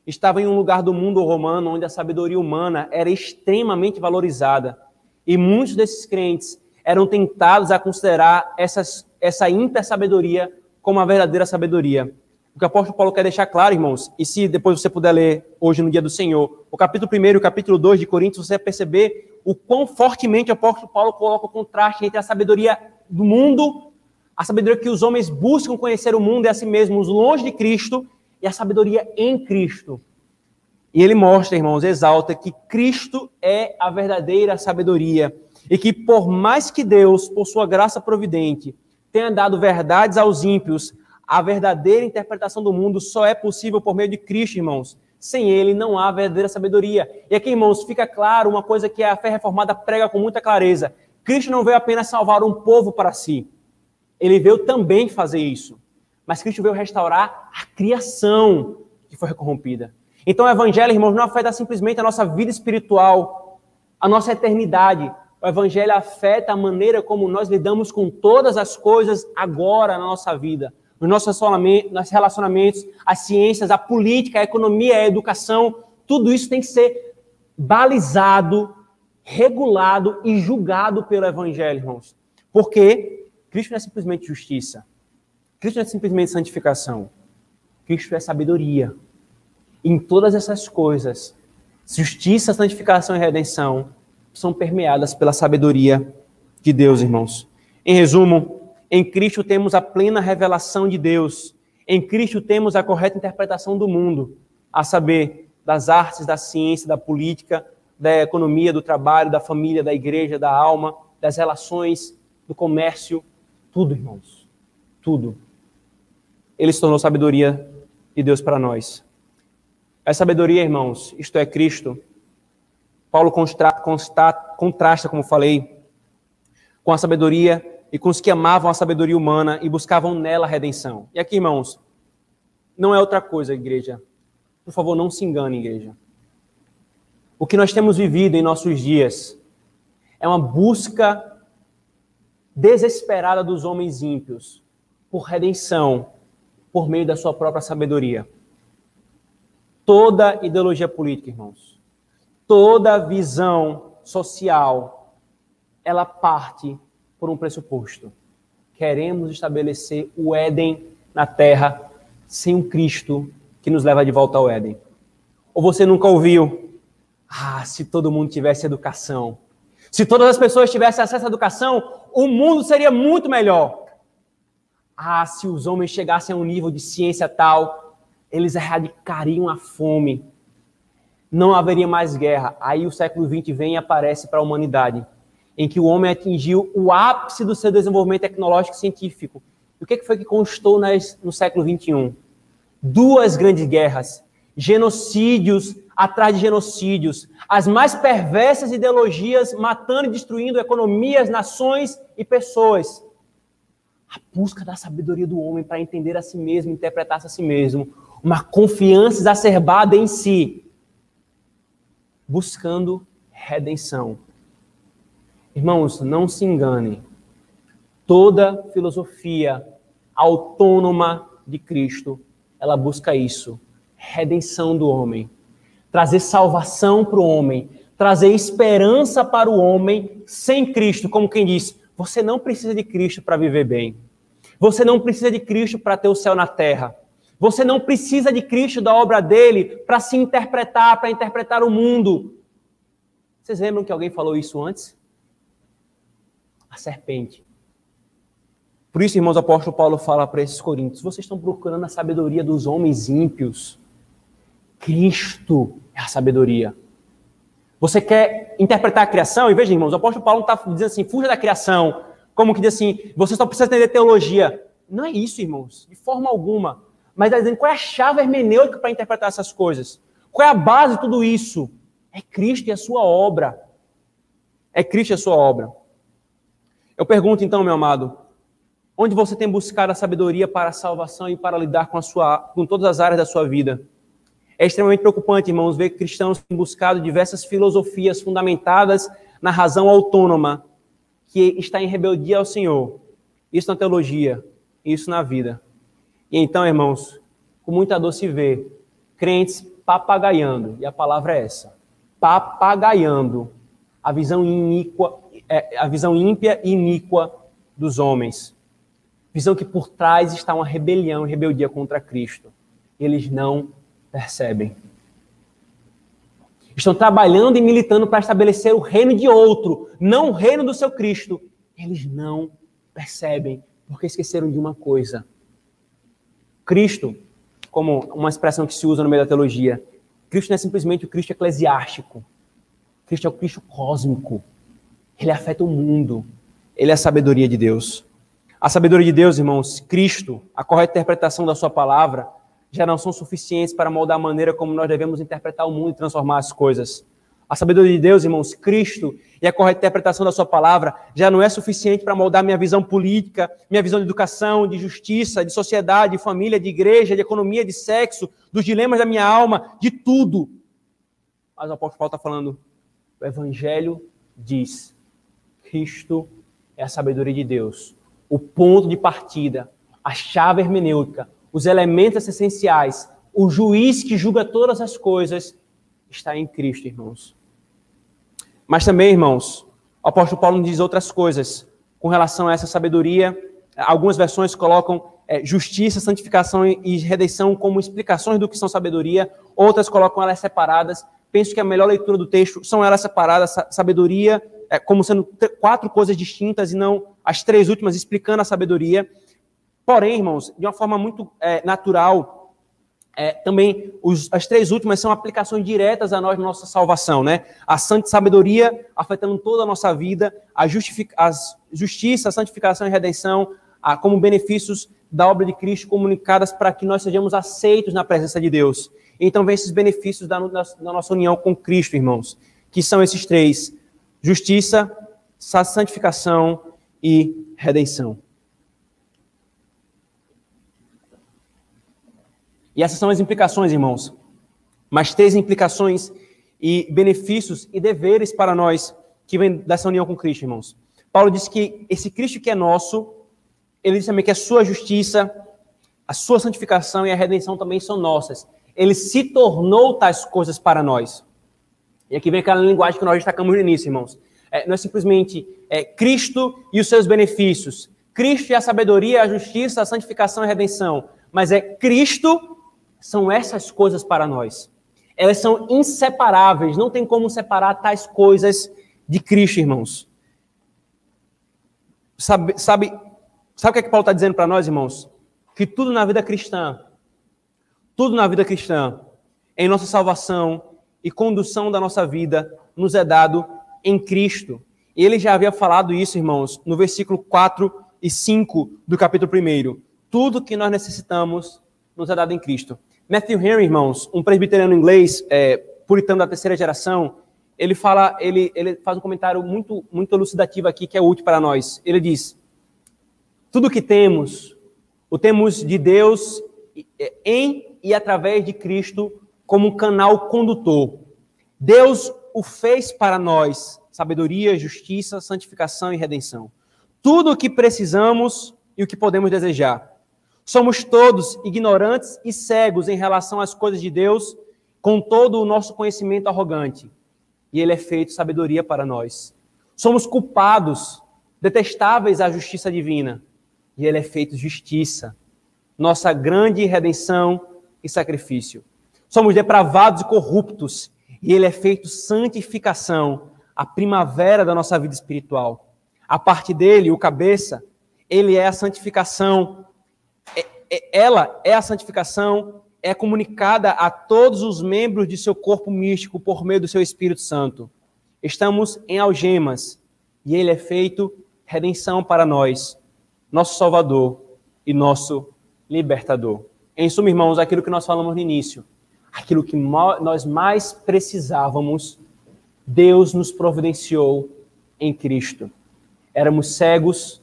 estavam em um lugar do mundo romano onde a sabedoria humana era extremamente valorizada. E muitos desses crentes eram tentados a considerar essa ímpia sabedoria como a verdadeira sabedoria. O que o apóstolo Paulo quer deixar claro, irmãos, e se depois você puder ler hoje no dia do Senhor, o capítulo 1 e o capítulo 2 de Coríntios, você vai perceber o quão fortemente o apóstolo Paulo coloca o contraste entre a sabedoria do mundo, a sabedoria que os homens buscam conhecer o mundo e a si mesmos longe de Cristo, e a sabedoria em Cristo. E ele mostra, irmãos, exalta que Cristo é a verdadeira sabedoria, e que por mais que Deus, por sua graça providente, tenha dado verdades aos ímpios, a verdadeira interpretação do mundo só é possível por meio de Cristo, irmãos. Sem ele não há verdadeira sabedoria. E aqui, irmãos, fica claro uma coisa que a fé reformada prega com muita clareza. Cristo não veio apenas salvar um povo para si. Ele veio também fazer isso. mas Cristo veio restaurar a criação que foi corrompida. Então o evangelho, irmãos, não afeta simplesmente a nossa vida espiritual, a nossa eternidade. O evangelho afeta a maneira como nós lidamos com todas as coisas agora na nossa vida. Nos nossos relacionamentos, as ciências, a política, a economia, a educação, tudo isso tem que ser balizado, regulado e julgado pelo evangelho, irmãos. Porque Cristo não é simplesmente justiça. Cristo não é simplesmente santificação. Cristo é sabedoria. Em todas essas coisas, justiça, santificação e redenção são permeadas pela sabedoria de Deus, irmãos. Em resumo, em Cristo temos a plena revelação de Deus. Em Cristo temos a correta interpretação do mundo, a saber, das artes, da ciência, da política, da economia, do trabalho, da família, da igreja, da alma, das relações, do comércio, tudo, irmãos. Tudo. Ele se tornou sabedoria de Deus para nós. Essa sabedoria, irmãos, isto é Cristo. Paulo contrasta, como falei, com a sabedoria e com os que amavam a sabedoria humana e buscavam nela a redenção. E aqui, irmãos, não é outra coisa, igreja. Por favor, não se engane, igreja. O que nós temos vivido em nossos dias é uma busca desesperada dos homens ímpios por redenção, por meio da sua própria sabedoria. Toda ideologia política, irmãos, toda visão social, ela parte por um pressuposto. Queremos estabelecer o Éden na Terra sem um Cristo que nos leva de volta ao Éden. Ou você nunca ouviu? Se todo mundo tivesse educação, se todas as pessoas tivessem acesso à educação, o mundo seria muito melhor. Se os homens chegassem a um nível de ciência tal, eles erradicariam a fome. Não haveria mais guerra. Aí o século XX vem e aparece para a humanidade, em que o homem atingiu o ápice do seu desenvolvimento tecnológico e científico. E o que foi que constou no século XXI? 2 grandes guerras, genocídios atrás de genocídios, as mais perversas ideologias matando e destruindo economias, nações e pessoas. A busca da sabedoria do homem para entender a si mesmo, interpretar-se a si mesmo, uma confiança exacerbada em si, buscando redenção. Irmãos, não se enganem. Toda filosofia autônoma de Cristo, ela busca isso, redenção do homem, trazer salvação para o homem, trazer esperança para o homem sem Cristo, como quem diz, você não precisa de Cristo para viver bem. Você não precisa de Cristo para ter o céu na terra. Você não precisa de Cristo, da obra dele, para se interpretar, para interpretar o mundo. Vocês lembram que alguém falou isso antes? A serpente. Por isso, irmãos, o apóstolo Paulo fala para esses coríntios, vocês estão procurando a sabedoria dos homens ímpios. Cristo é a sabedoria. Você quer interpretar a criação? E veja, irmãos, o apóstolo Paulo não está dizendo assim, fuja da criação. Como que diz assim, você só precisa entender teologia. Não é isso, irmãos, de forma alguma. Mas está dizendo qual é a chave hermenêutica para interpretar essas coisas. Qual é a base de tudo isso? É Cristo e a sua obra. É Cristo e a sua obra. Eu pergunto então, meu amado, onde você tem buscado a sabedoria para a salvação e para lidar com todas as áreas da sua vida? É extremamente preocupante, irmãos, ver cristãos que têm buscado diversas filosofias fundamentadas na razão autônoma, que está em rebeldia ao Senhor. Isso na teologia, isso na vida. E então, irmãos, com muita dor se vê crentes papagaiando, e a palavra é essa, papagaiando a visão ímpia e iníqua dos homens. Visão que por trás está uma rebelião e rebeldia contra Cristo. Eles não percebem. Estão trabalhando e militando para estabelecer o reino de outro, não o reino do seu Cristo. Eles não percebem, porque esqueceram de uma coisa. Cristo, como uma expressão que se usa no meio da teologia, Cristo não é simplesmente o Cristo eclesiástico. Cristo é o Cristo cósmico. Ele afeta o mundo. Ele é a sabedoria de Deus. A sabedoria de Deus, irmãos, Cristo, a correta interpretação da sua palavra, já não são suficientes para moldar a maneira como nós devemos interpretar o mundo e transformar as coisas. A sabedoria de Deus, irmãos, Cristo e a correta interpretação da sua palavra já não é suficiente para moldar minha visão política, minha visão de educação, de justiça, de sociedade, de família, de igreja, de economia, de sexo, dos dilemas da minha alma, de tudo. Mas o apóstolo Paulo está falando, o Evangelho diz, Cristo é a sabedoria de Deus, o ponto de partida, a chave hermenêutica, os elementos essenciais, o juiz que julga todas as coisas, está em Cristo, irmãos. Mas também, irmãos, o apóstolo Paulo nos diz outras coisas com relação a essa sabedoria. Algumas versões colocam justiça, santificação e redenção como explicações do que são sabedoria. Outras colocam elas separadas. Penso que a melhor leitura do texto são elas separadas, sabedoria como sendo 4 coisas distintas e não as 3 últimas explicando a sabedoria. Porém, irmãos, de uma forma muito natural, também as 3 últimas são aplicações diretas a nós, nossa salvação, né? A sabedoria afetando toda a nossa vida, a justiça, a santificação e redenção, como benefícios da obra de Cristo comunicadas para que nós sejamos aceitos na presença de Deus. Então vem esses benefícios da nossa união com Cristo, irmãos, que são esses 3: justiça, santificação e redenção. E essas são as implicações, irmãos. Mas 3 implicações e benefícios e deveres para nós que vem dessa união com Cristo, irmãos. Paulo diz que esse Cristo que é nosso, ele diz também que a sua justiça, a sua santificação e a redenção também são nossas. Ele se tornou tais coisas para nós. E aqui vem aquela linguagem que nós destacamos no início, irmãos. Não é simplesmente Cristo e os seus benefícios. Cristo e a sabedoria, a justiça, a santificação e a redenção. Mas Cristo são essas coisas para nós. Elas são inseparáveis. Não tem como separar tais coisas de Cristo, irmãos. Sabe o que Paulo está dizendo para nós, irmãos? Que tudo na vida cristã, em nossa salvação e condução da nossa vida, nos é dado em Cristo. E ele já havia falado isso, irmãos, no versículo 4 e 5 do capítulo 1. Tudo que nós necessitamos nos é dado em Cristo. Matthew Henry, irmãos, um presbiteriano inglês, puritano da 3ª geração, ele faz um comentário muito, muito elucidativo aqui, que é útil para nós. Ele diz, tudo que temos, o temos de Deus em e através de Cristo como um canal condutor. Deus o fez para nós, sabedoria, justiça, santificação e redenção. Tudo o que precisamos e o que podemos desejar. Somos todos ignorantes e cegos em relação às coisas de Deus, com todo o nosso conhecimento arrogante. E ele é feito sabedoria para nós. Somos culpados, detestáveis à justiça divina. E ele é feito justiça, nossa grande redenção e sacrifício. Somos depravados e corruptos. E ele é feito santificação, a primavera da nossa vida espiritual. A parte dele, o cabeça, ele é a santificação. Ela é a santificação, é comunicada a todos os membros de seu corpo místico por meio do seu Espírito Santo. Estamos em algemas e ele é feito redenção para nós, nosso Salvador e nosso Libertador. Em suma, irmãos, aquilo que nós falamos no início, aquilo que nós mais precisávamos, Deus nos providenciou em Cristo. Éramos cegos,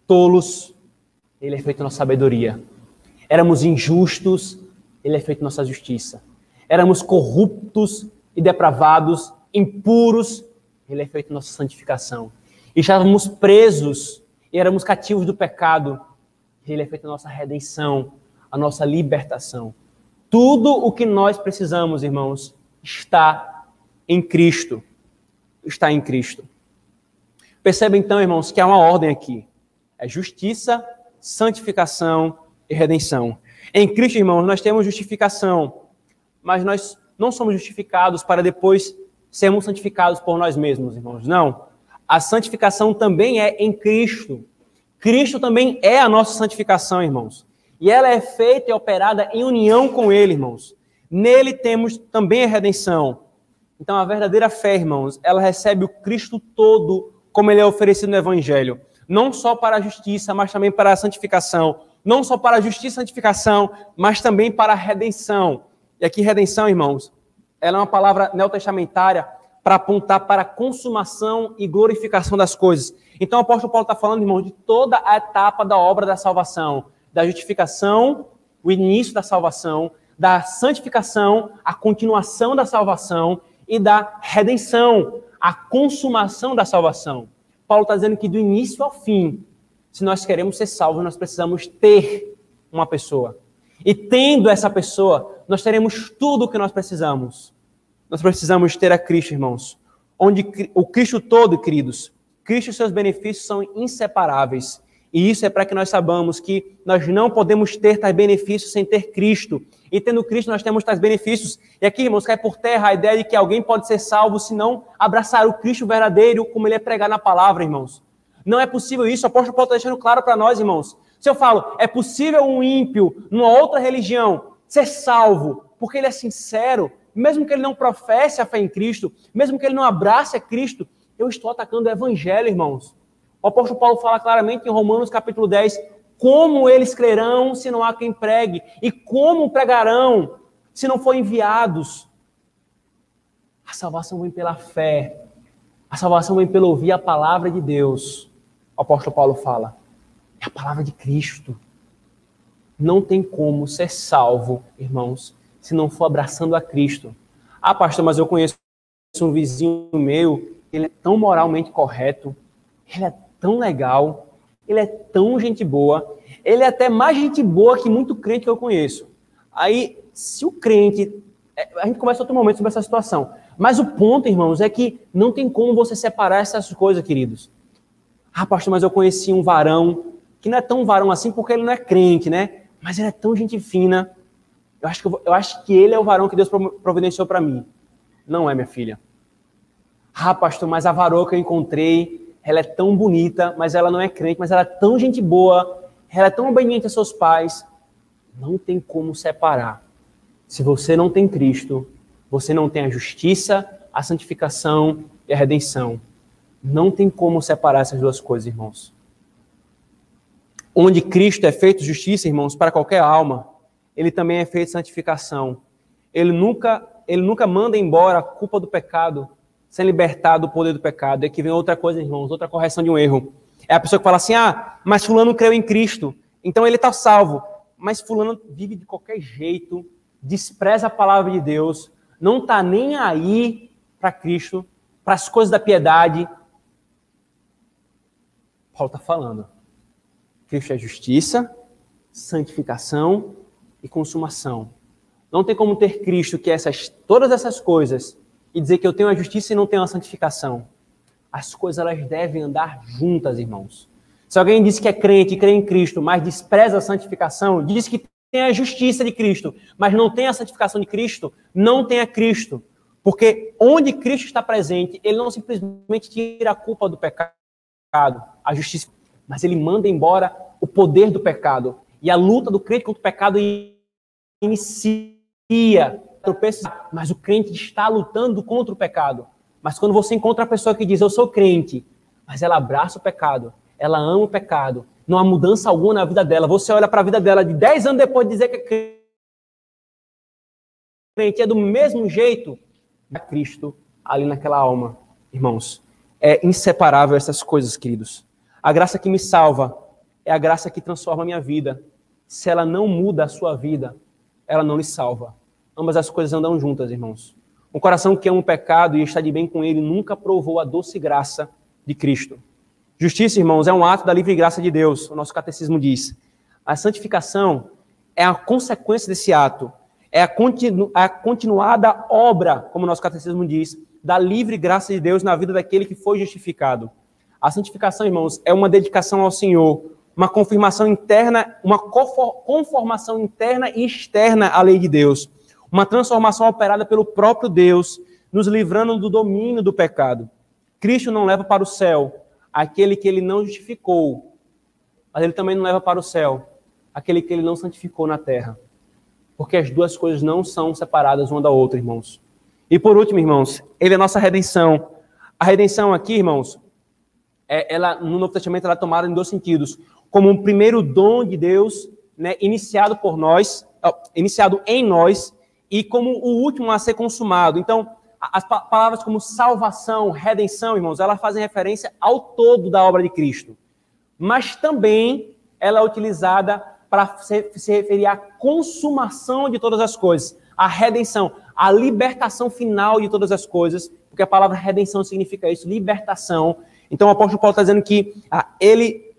tolos, ele é feito nossa sabedoria. Éramos injustos, ele é feito nossa justiça. Éramos corruptos e depravados, impuros, ele é feito nossa santificação. E estávamos presos e éramos cativos do pecado, ele é feito nossa redenção, a nossa libertação. Tudo o que nós precisamos, irmãos, está em Cristo. Está em Cristo. Perceba então, irmãos, que há uma ordem aqui. É justiça, santificação e redenção. Em Cristo, irmãos, nós temos justificação, mas nós não somos justificados para depois sermos santificados por nós mesmos, irmãos. Não. A santificação também é em Cristo. Cristo também é a nossa santificação, irmãos. E ela é feita e operada em união com Ele, irmãos. Nele temos também a redenção. Então, a verdadeira fé, irmãos, ela recebe o Cristo todo como Ele é oferecido no Evangelho. Não só para a justiça, mas também para a santificação. Não só para a justiça e santificação, mas também para a redenção. E aqui, redenção, irmãos, ela é uma palavra neotestamentária para apontar para a consumação e glorificação das coisas. Então o apóstolo Paulo está falando, irmão, de toda a etapa da obra da salvação, da justificação, o início da salvação, da santificação, a continuação da salvação e da redenção, a consumação da salvação. Paulo está dizendo que do início ao fim, se nós queremos ser salvos, nós precisamos ter uma pessoa. E tendo essa pessoa, nós teremos tudo o que nós precisamos. Nós precisamos ter a Cristo, irmãos. Onde o Cristo todo, queridos, Cristo e seus benefícios são inseparáveis. E isso é para que nós saibamos que nós não podemos ter tais benefícios sem ter Cristo. E tendo Cristo, nós temos tais benefícios. E aqui, irmãos, cai por terra a ideia de que alguém pode ser salvo se não abraçar o Cristo verdadeiro, como ele é pregado na palavra, irmãos. Não é possível isso. O apóstolo Paulo está deixando claro para nós, irmãos. Se eu falo, é possível um ímpio, numa outra religião, ser salvo, porque ele é sincero, mesmo que ele não professe a fé em Cristo, mesmo que ele não abrace a Cristo, eu estou atacando o evangelho, irmãos. O apóstolo Paulo fala claramente em Romanos capítulo 10, como eles crerão se não há quem pregue, e como pregarão se não forem enviados. A salvação vem pela fé, a salvação vem pelo ouvir a palavra de Deus. O apóstolo Paulo fala, é a palavra de Cristo. Não tem como ser salvo, irmãos, se não for abraçando a Cristo. Ah, pastor, mas eu conheço um vizinho meu, ele é tão moralmente correto, ele é tão legal, ele é tão gente boa, ele é até mais gente boa que muito crente que eu conheço. Aí, se o crente... A gente começa outro momento sobre essa situação. Mas o ponto, irmãos, é que não tem como você separar essas coisas, queridos. Ah, pastor, mas eu conheci um varão, que não é tão varão assim porque ele não é crente, né? Mas ele é tão gente fina. Eu acho que ele é o varão que Deus providenciou para mim. Não é, minha filha. Ah, pastor, mas a varoa que eu encontrei... Ela é tão bonita, mas ela não é crente, mas ela é tão gente boa, ela é tão obediente a seus pais. Não tem como separar. Se você não tem Cristo, você não tem a justiça, a santificação e a redenção. Não tem como separar essas duas coisas, irmãos. Onde Cristo é feito justiça, irmãos, para qualquer alma, ele também é feito santificação. Ele nunca manda embora a culpa do pecado, sem libertar do poder do pecado. É que vem outra coisa, irmãos, outra correção de um erro. É a pessoa que fala assim, mas fulano creu em Cristo, então ele está salvo. Mas fulano vive de qualquer jeito, despreza a palavra de Deus, não está nem aí para Cristo, para as coisas da piedade. Paulo está falando. Cristo é justiça, santificação e consumação. Não tem como ter Cristo, que é todas essas coisas, e dizer que eu tenho a justiça e não tenho a santificação. As coisas elas devem andar juntas, irmãos. Se alguém diz que é crente e crê em Cristo, mas despreza a santificação, diz que tem a justiça de Cristo, mas não tem a santificação de Cristo, não tem a Cristo. Porque onde Cristo está presente, ele não simplesmente tira a culpa do pecado, a justiça, mas ele manda embora o poder do pecado. E a luta do crente contra o pecado inicia. Mas o crente está lutando contra o pecado. Mas quando você encontra a pessoa que diz, eu sou crente, mas ela abraça o pecado, ela ama o pecado, não há mudança alguma na vida dela, você olha para a vida dela de 10 anos depois de dizer que é crente, é do mesmo jeito, é Cristo ali naquela alma, irmãos. É inseparável essas coisas, queridos. A graça que me salva é a graça que transforma a minha vida. Se ela não muda a sua vida, ela não lhe salva. Ambas as coisas andam juntas, irmãos. Um coração que ama o pecado e está de bem com ele nunca provou a doce graça de Cristo. Justiça, irmãos, é um ato da livre graça de Deus, o nosso catecismo diz. A santificação é a consequência desse ato, é a continuada obra, como o nosso catecismo diz, da livre graça de Deus na vida daquele que foi justificado. A santificação, irmãos, é uma dedicação ao Senhor, uma confirmação interna, uma conformação interna e externa à lei de Deus. Uma transformação operada pelo próprio Deus, nos livrando do domínio do pecado. Cristo não leva para o céu aquele que ele não justificou, mas ele também não leva para o céu aquele que ele não santificou na terra. Porque as duas coisas não são separadas uma da outra, irmãos. E por último, irmãos, ele é a nossa redenção. A redenção aqui, irmãos, ela, no Novo Testamento, ela é tomada em dois sentidos. Como um primeiro dom de Deus, né, iniciado por nós, iniciado em nós, e como o último a ser consumado. Então, as palavras como salvação, redenção, irmãos, elas fazem referência ao todo da obra de Cristo. Mas também ela é utilizada para se referir à consumação de todas as coisas, à redenção, à libertação final de todas as coisas, porque a palavra redenção significa isso, libertação. Então o apóstolo Paulo está dizendo que ele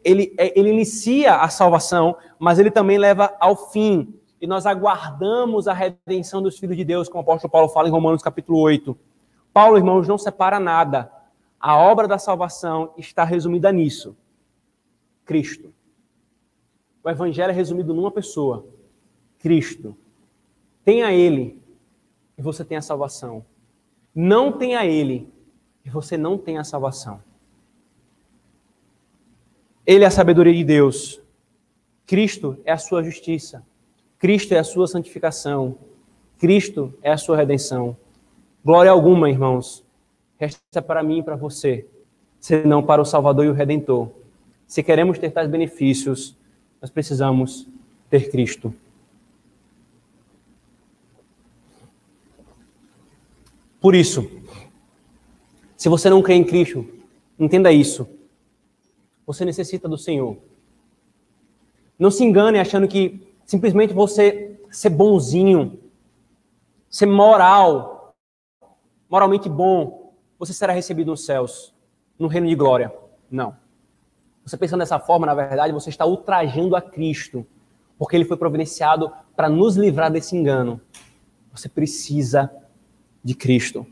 inicia a salvação, mas ele também leva ao fim. E nós aguardamos a redenção dos filhos de Deus, como o apóstolo Paulo fala em Romanos capítulo 8. Paulo, irmãos, não separa nada. A obra da salvação está resumida nisso. Cristo. O evangelho é resumido numa pessoa. Cristo. Tenha Ele e você tem a salvação. Não tenha Ele e você não tem a salvação. Ele é a sabedoria de Deus. Cristo é a sua justiça. Cristo é a sua santificação. Cristo é a sua redenção. Glória alguma, irmãos, resta para mim e para você, senão para o Salvador e o Redentor. Se queremos ter tais benefícios, nós precisamos ter Cristo. Por isso, se você não crê em Cristo, entenda isso. Você necessita do Senhor. Não se engane achando que simplesmente você ser bonzinho, ser moralmente bom, você será recebido nos céus, no reino de glória. Não. Você pensando dessa forma, na verdade, você está ultrajando a Cristo, porque Ele foi providenciado para nos livrar desse engano. Você precisa de Cristo.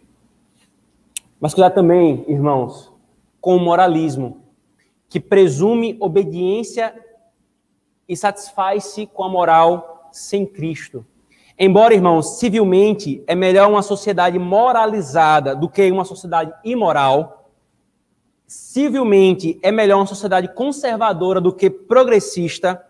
Mas cuidado também, irmãos, com o moralismo, que presume obediência e satisfaz-se com a moral sem Cristo. Embora, irmãos, civilmente é melhor uma sociedade moralizada do que uma sociedade imoral, civilmente é melhor uma sociedade conservadora do que progressista,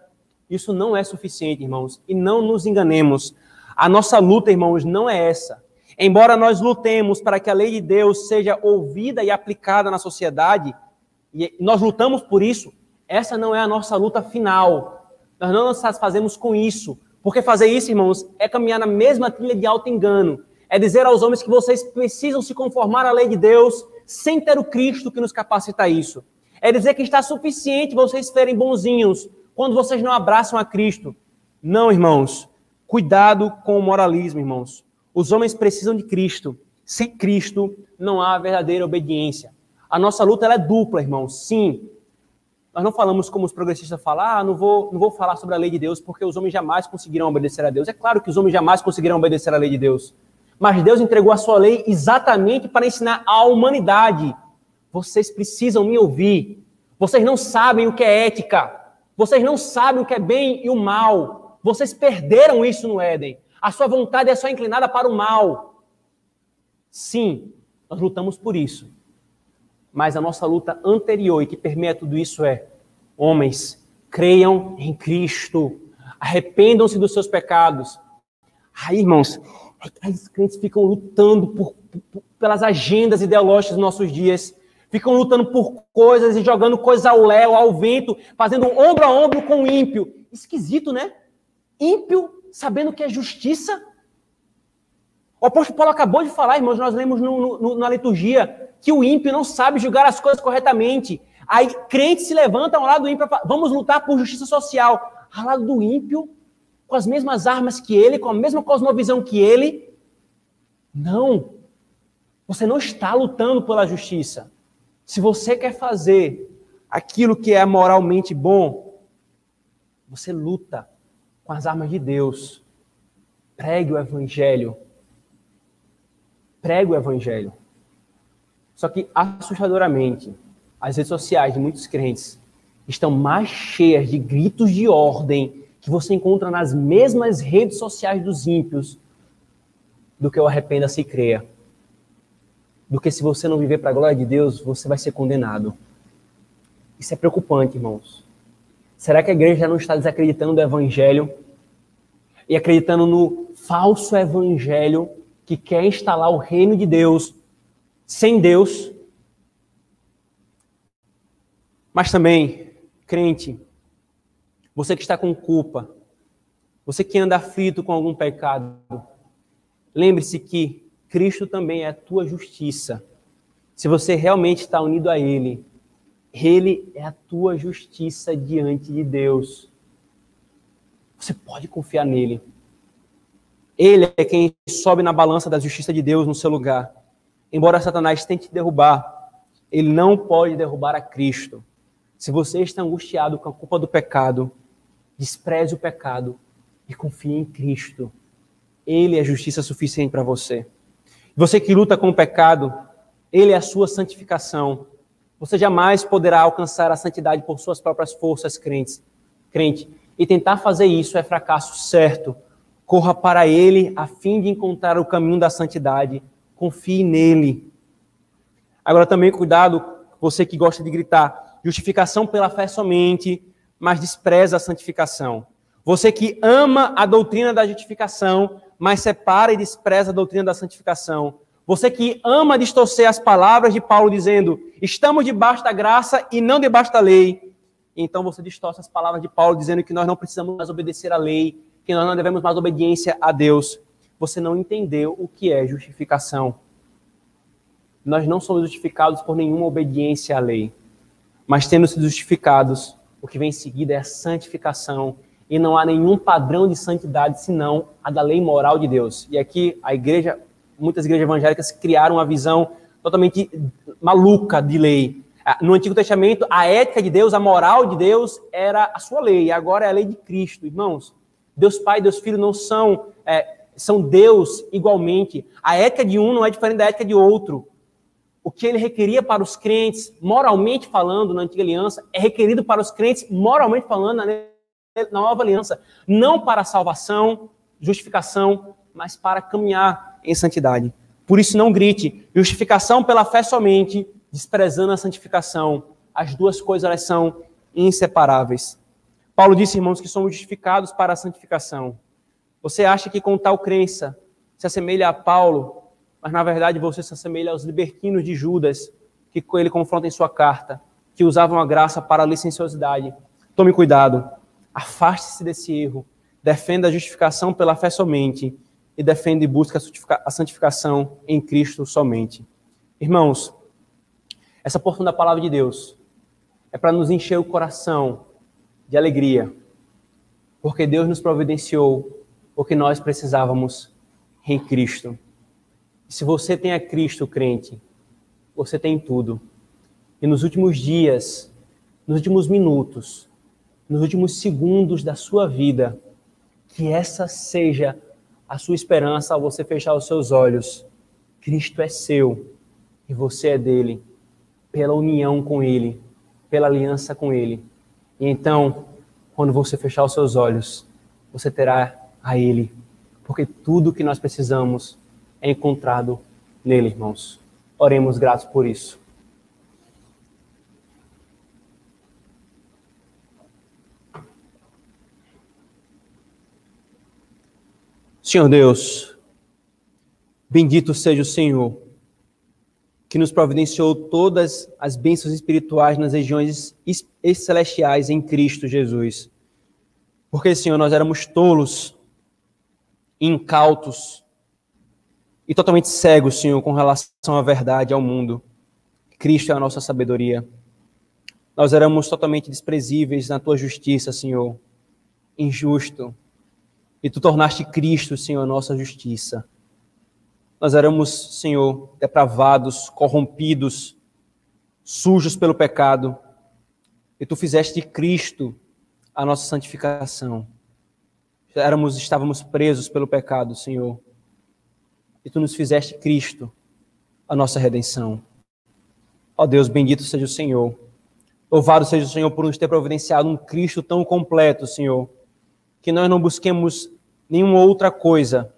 isso não é suficiente, irmãos, e não nos enganemos. A nossa luta, irmãos, não é essa. Embora nós lutemos para que a lei de Deus seja ouvida e aplicada na sociedade, e nós lutamos por isso, essa não é a nossa luta final. Nós não nos satisfazemos com isso, porque fazer isso, irmãos, é caminhar na mesma trilha de auto-engano. É dizer aos homens que vocês precisam se conformar à lei de Deus sem ter o Cristo que nos capacita a isso. É dizer que está suficiente vocês serem bonzinhos quando vocês não abraçam a Cristo. Não, irmãos. Cuidado com o moralismo, irmãos. Os homens precisam de Cristo. Sem Cristo não há verdadeira obediência. A nossa luta ela é dupla, irmãos. Sim. Nós não falamos como os progressistas falam, não vou falar sobre a lei de Deus porque os homens jamais conseguirão obedecer a Deus. É claro que os homens jamais conseguirão obedecer a lei de Deus. Mas Deus entregou a sua lei exatamente para ensinar à humanidade. Vocês precisam me ouvir. Vocês não sabem o que é ética. Vocês não sabem o que é bem e o mal. Vocês perderam isso no Éden. A sua vontade é só inclinada para o mal. Sim, nós lutamos por isso. Mas a nossa luta anterior e que permeia tudo isso é: homens, creiam em Cristo. Arrependam-se dos seus pecados. Aí, irmãos, os crentes ficam lutando pelas agendas ideológicas dos nossos dias. Ficam lutando por coisas e jogando coisas ao léu, ao vento, fazendo ombro a ombro com o ímpio. Esquisito, né? Ímpio sabendo que é justiça. O apóstolo Paulo acabou de falar, irmãos, nós lemos na liturgia, que o ímpio não sabe julgar as coisas corretamente. Aí crentes se levantam ao lado do ímpio, vamos lutar por justiça social. Ao lado do ímpio, com as mesmas armas que ele, com a mesma cosmovisão que ele. Não. Você não está lutando pela justiça. Se você quer fazer aquilo que é moralmente bom, você luta com as armas de Deus. Pregue o evangelho. Pregue o evangelho. Só que, assustadoramente, as redes sociais de muitos crentes estão mais cheias de gritos de ordem que você encontra nas mesmas redes sociais dos ímpios do que o arrependa-se e creia. Do que se você não viver para a glória de Deus, você vai ser condenado. Isso é preocupante, irmãos. Será que a igreja já não está desacreditando do evangelho e acreditando no falso evangelho que quer instalar o reino de Deus sem Deus? Mas também, crente, você que está com culpa, você que anda aflito com algum pecado, lembre-se que Cristo também é a tua justiça. Se você realmente está unido a Ele, Ele é a tua justiça diante de Deus. Você pode confiar nele. Ele é quem sobe na balança da justiça de Deus no seu lugar. Embora Satanás tente te derrubar, ele não pode derrubar a Cristo. Se você está angustiado com a culpa do pecado, despreze o pecado e confie em Cristo. Ele é justiça suficiente para você. Você que luta com o pecado, Ele é a sua santificação. Você jamais poderá alcançar a santidade por suas próprias forças, crente. E tentar fazer isso é fracasso certo. Corra para Ele a fim de encontrar o caminho da santidade. Confie nele. Agora também cuidado, você que gosta de gritar, justificação pela fé somente, mas despreza a santificação. Você que ama a doutrina da justificação, mas separa e despreza a doutrina da santificação. Você que ama distorcer as palavras de Paulo dizendo, estamos debaixo da graça e não debaixo da lei. Então você distorce as palavras de Paulo dizendo que nós não precisamos mais obedecer à lei, que nós não devemos mais obediência a Deus. Você não entendeu o que é justificação. Nós não somos justificados por nenhuma obediência à lei, mas tendo sido justificados, o que vem em seguida é a santificação. E não há nenhum padrão de santidade senão a da lei moral de Deus. E aqui muitas igrejas evangélicas criaram uma visão totalmente maluca de lei. No Antigo Testamento, a ética de Deus, a moral de Deus era a sua lei. E agora é a lei de Cristo. Irmãos, Deus Pai e Deus Filho não são Deus igualmente. A ética de um não é diferente da ética de outro. O que ele requeria para os crentes, moralmente falando, na Antiga Aliança, é requerido para os crentes, moralmente falando, na Nova Aliança. Não para salvação, justificação, mas para caminhar em santidade. Por isso não grite, justificação pela fé somente, desprezando a santificação. As duas coisas elas são inseparáveis. Paulo disse, irmãos, que somos justificados para a santificação. Você acha que com tal crença se assemelha a Paulo, mas na verdade você se assemelha aos libertinos de Judas, que ele confronta em sua carta, que usavam a graça para a licenciosidade. Tome cuidado, afaste-se desse erro, defenda a justificação pela fé somente e defenda e busca a santificação em Cristo somente. Irmãos, essa porção da palavra de Deus é para nos encher o coração de alegria, porque Deus nos providenciou o que nós precisávamos em Cristo. E se você tem a Cristo, crente, você tem tudo. E nos últimos dias, nos últimos minutos, nos últimos segundos da sua vida, que essa seja a sua esperança ao você fechar os seus olhos. Cristo é seu e você é dele, pela união com ele, pela aliança com ele. E então, quando você fechar os seus olhos, você terá a ele, porque tudo que nós precisamos é encontrado nele, irmãos. Oremos gratos por isso. Senhor Deus, bendito seja o Senhor, que nos providenciou todas as bênçãos espirituais nas regiões celestiais em Cristo Jesus. Porque, Senhor, nós éramos tolos, incautos e totalmente cegos, Senhor, com relação à verdade, ao mundo. Cristo é a nossa sabedoria. Nós éramos totalmente desprezíveis na Tua justiça, Senhor, injusto. E Tu tornaste Cristo, Senhor, a nossa justiça. Nós éramos, Senhor, depravados, corrompidos, sujos pelo pecado. E Tu fizeste de Cristo a nossa santificação. Estávamos presos pelo pecado, Senhor. E Tu nos fizeste Cristo a nossa redenção. Ó Deus, bendito seja o Senhor. Louvado seja o Senhor por nos ter providenciado um Cristo tão completo, Senhor, que nós não busquemos nenhuma outra coisa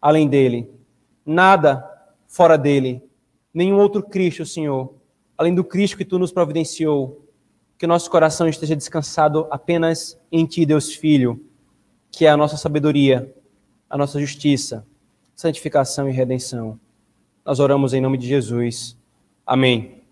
além dele. Nada fora dele. Nenhum outro Cristo, Senhor, além do Cristo que Tu nos providenciou. Que nosso coração esteja descansado apenas em Ti, Deus Filho, que é a nossa sabedoria, a nossa justiça, santificação e redenção. Nós oramos em nome de Jesus. Amém.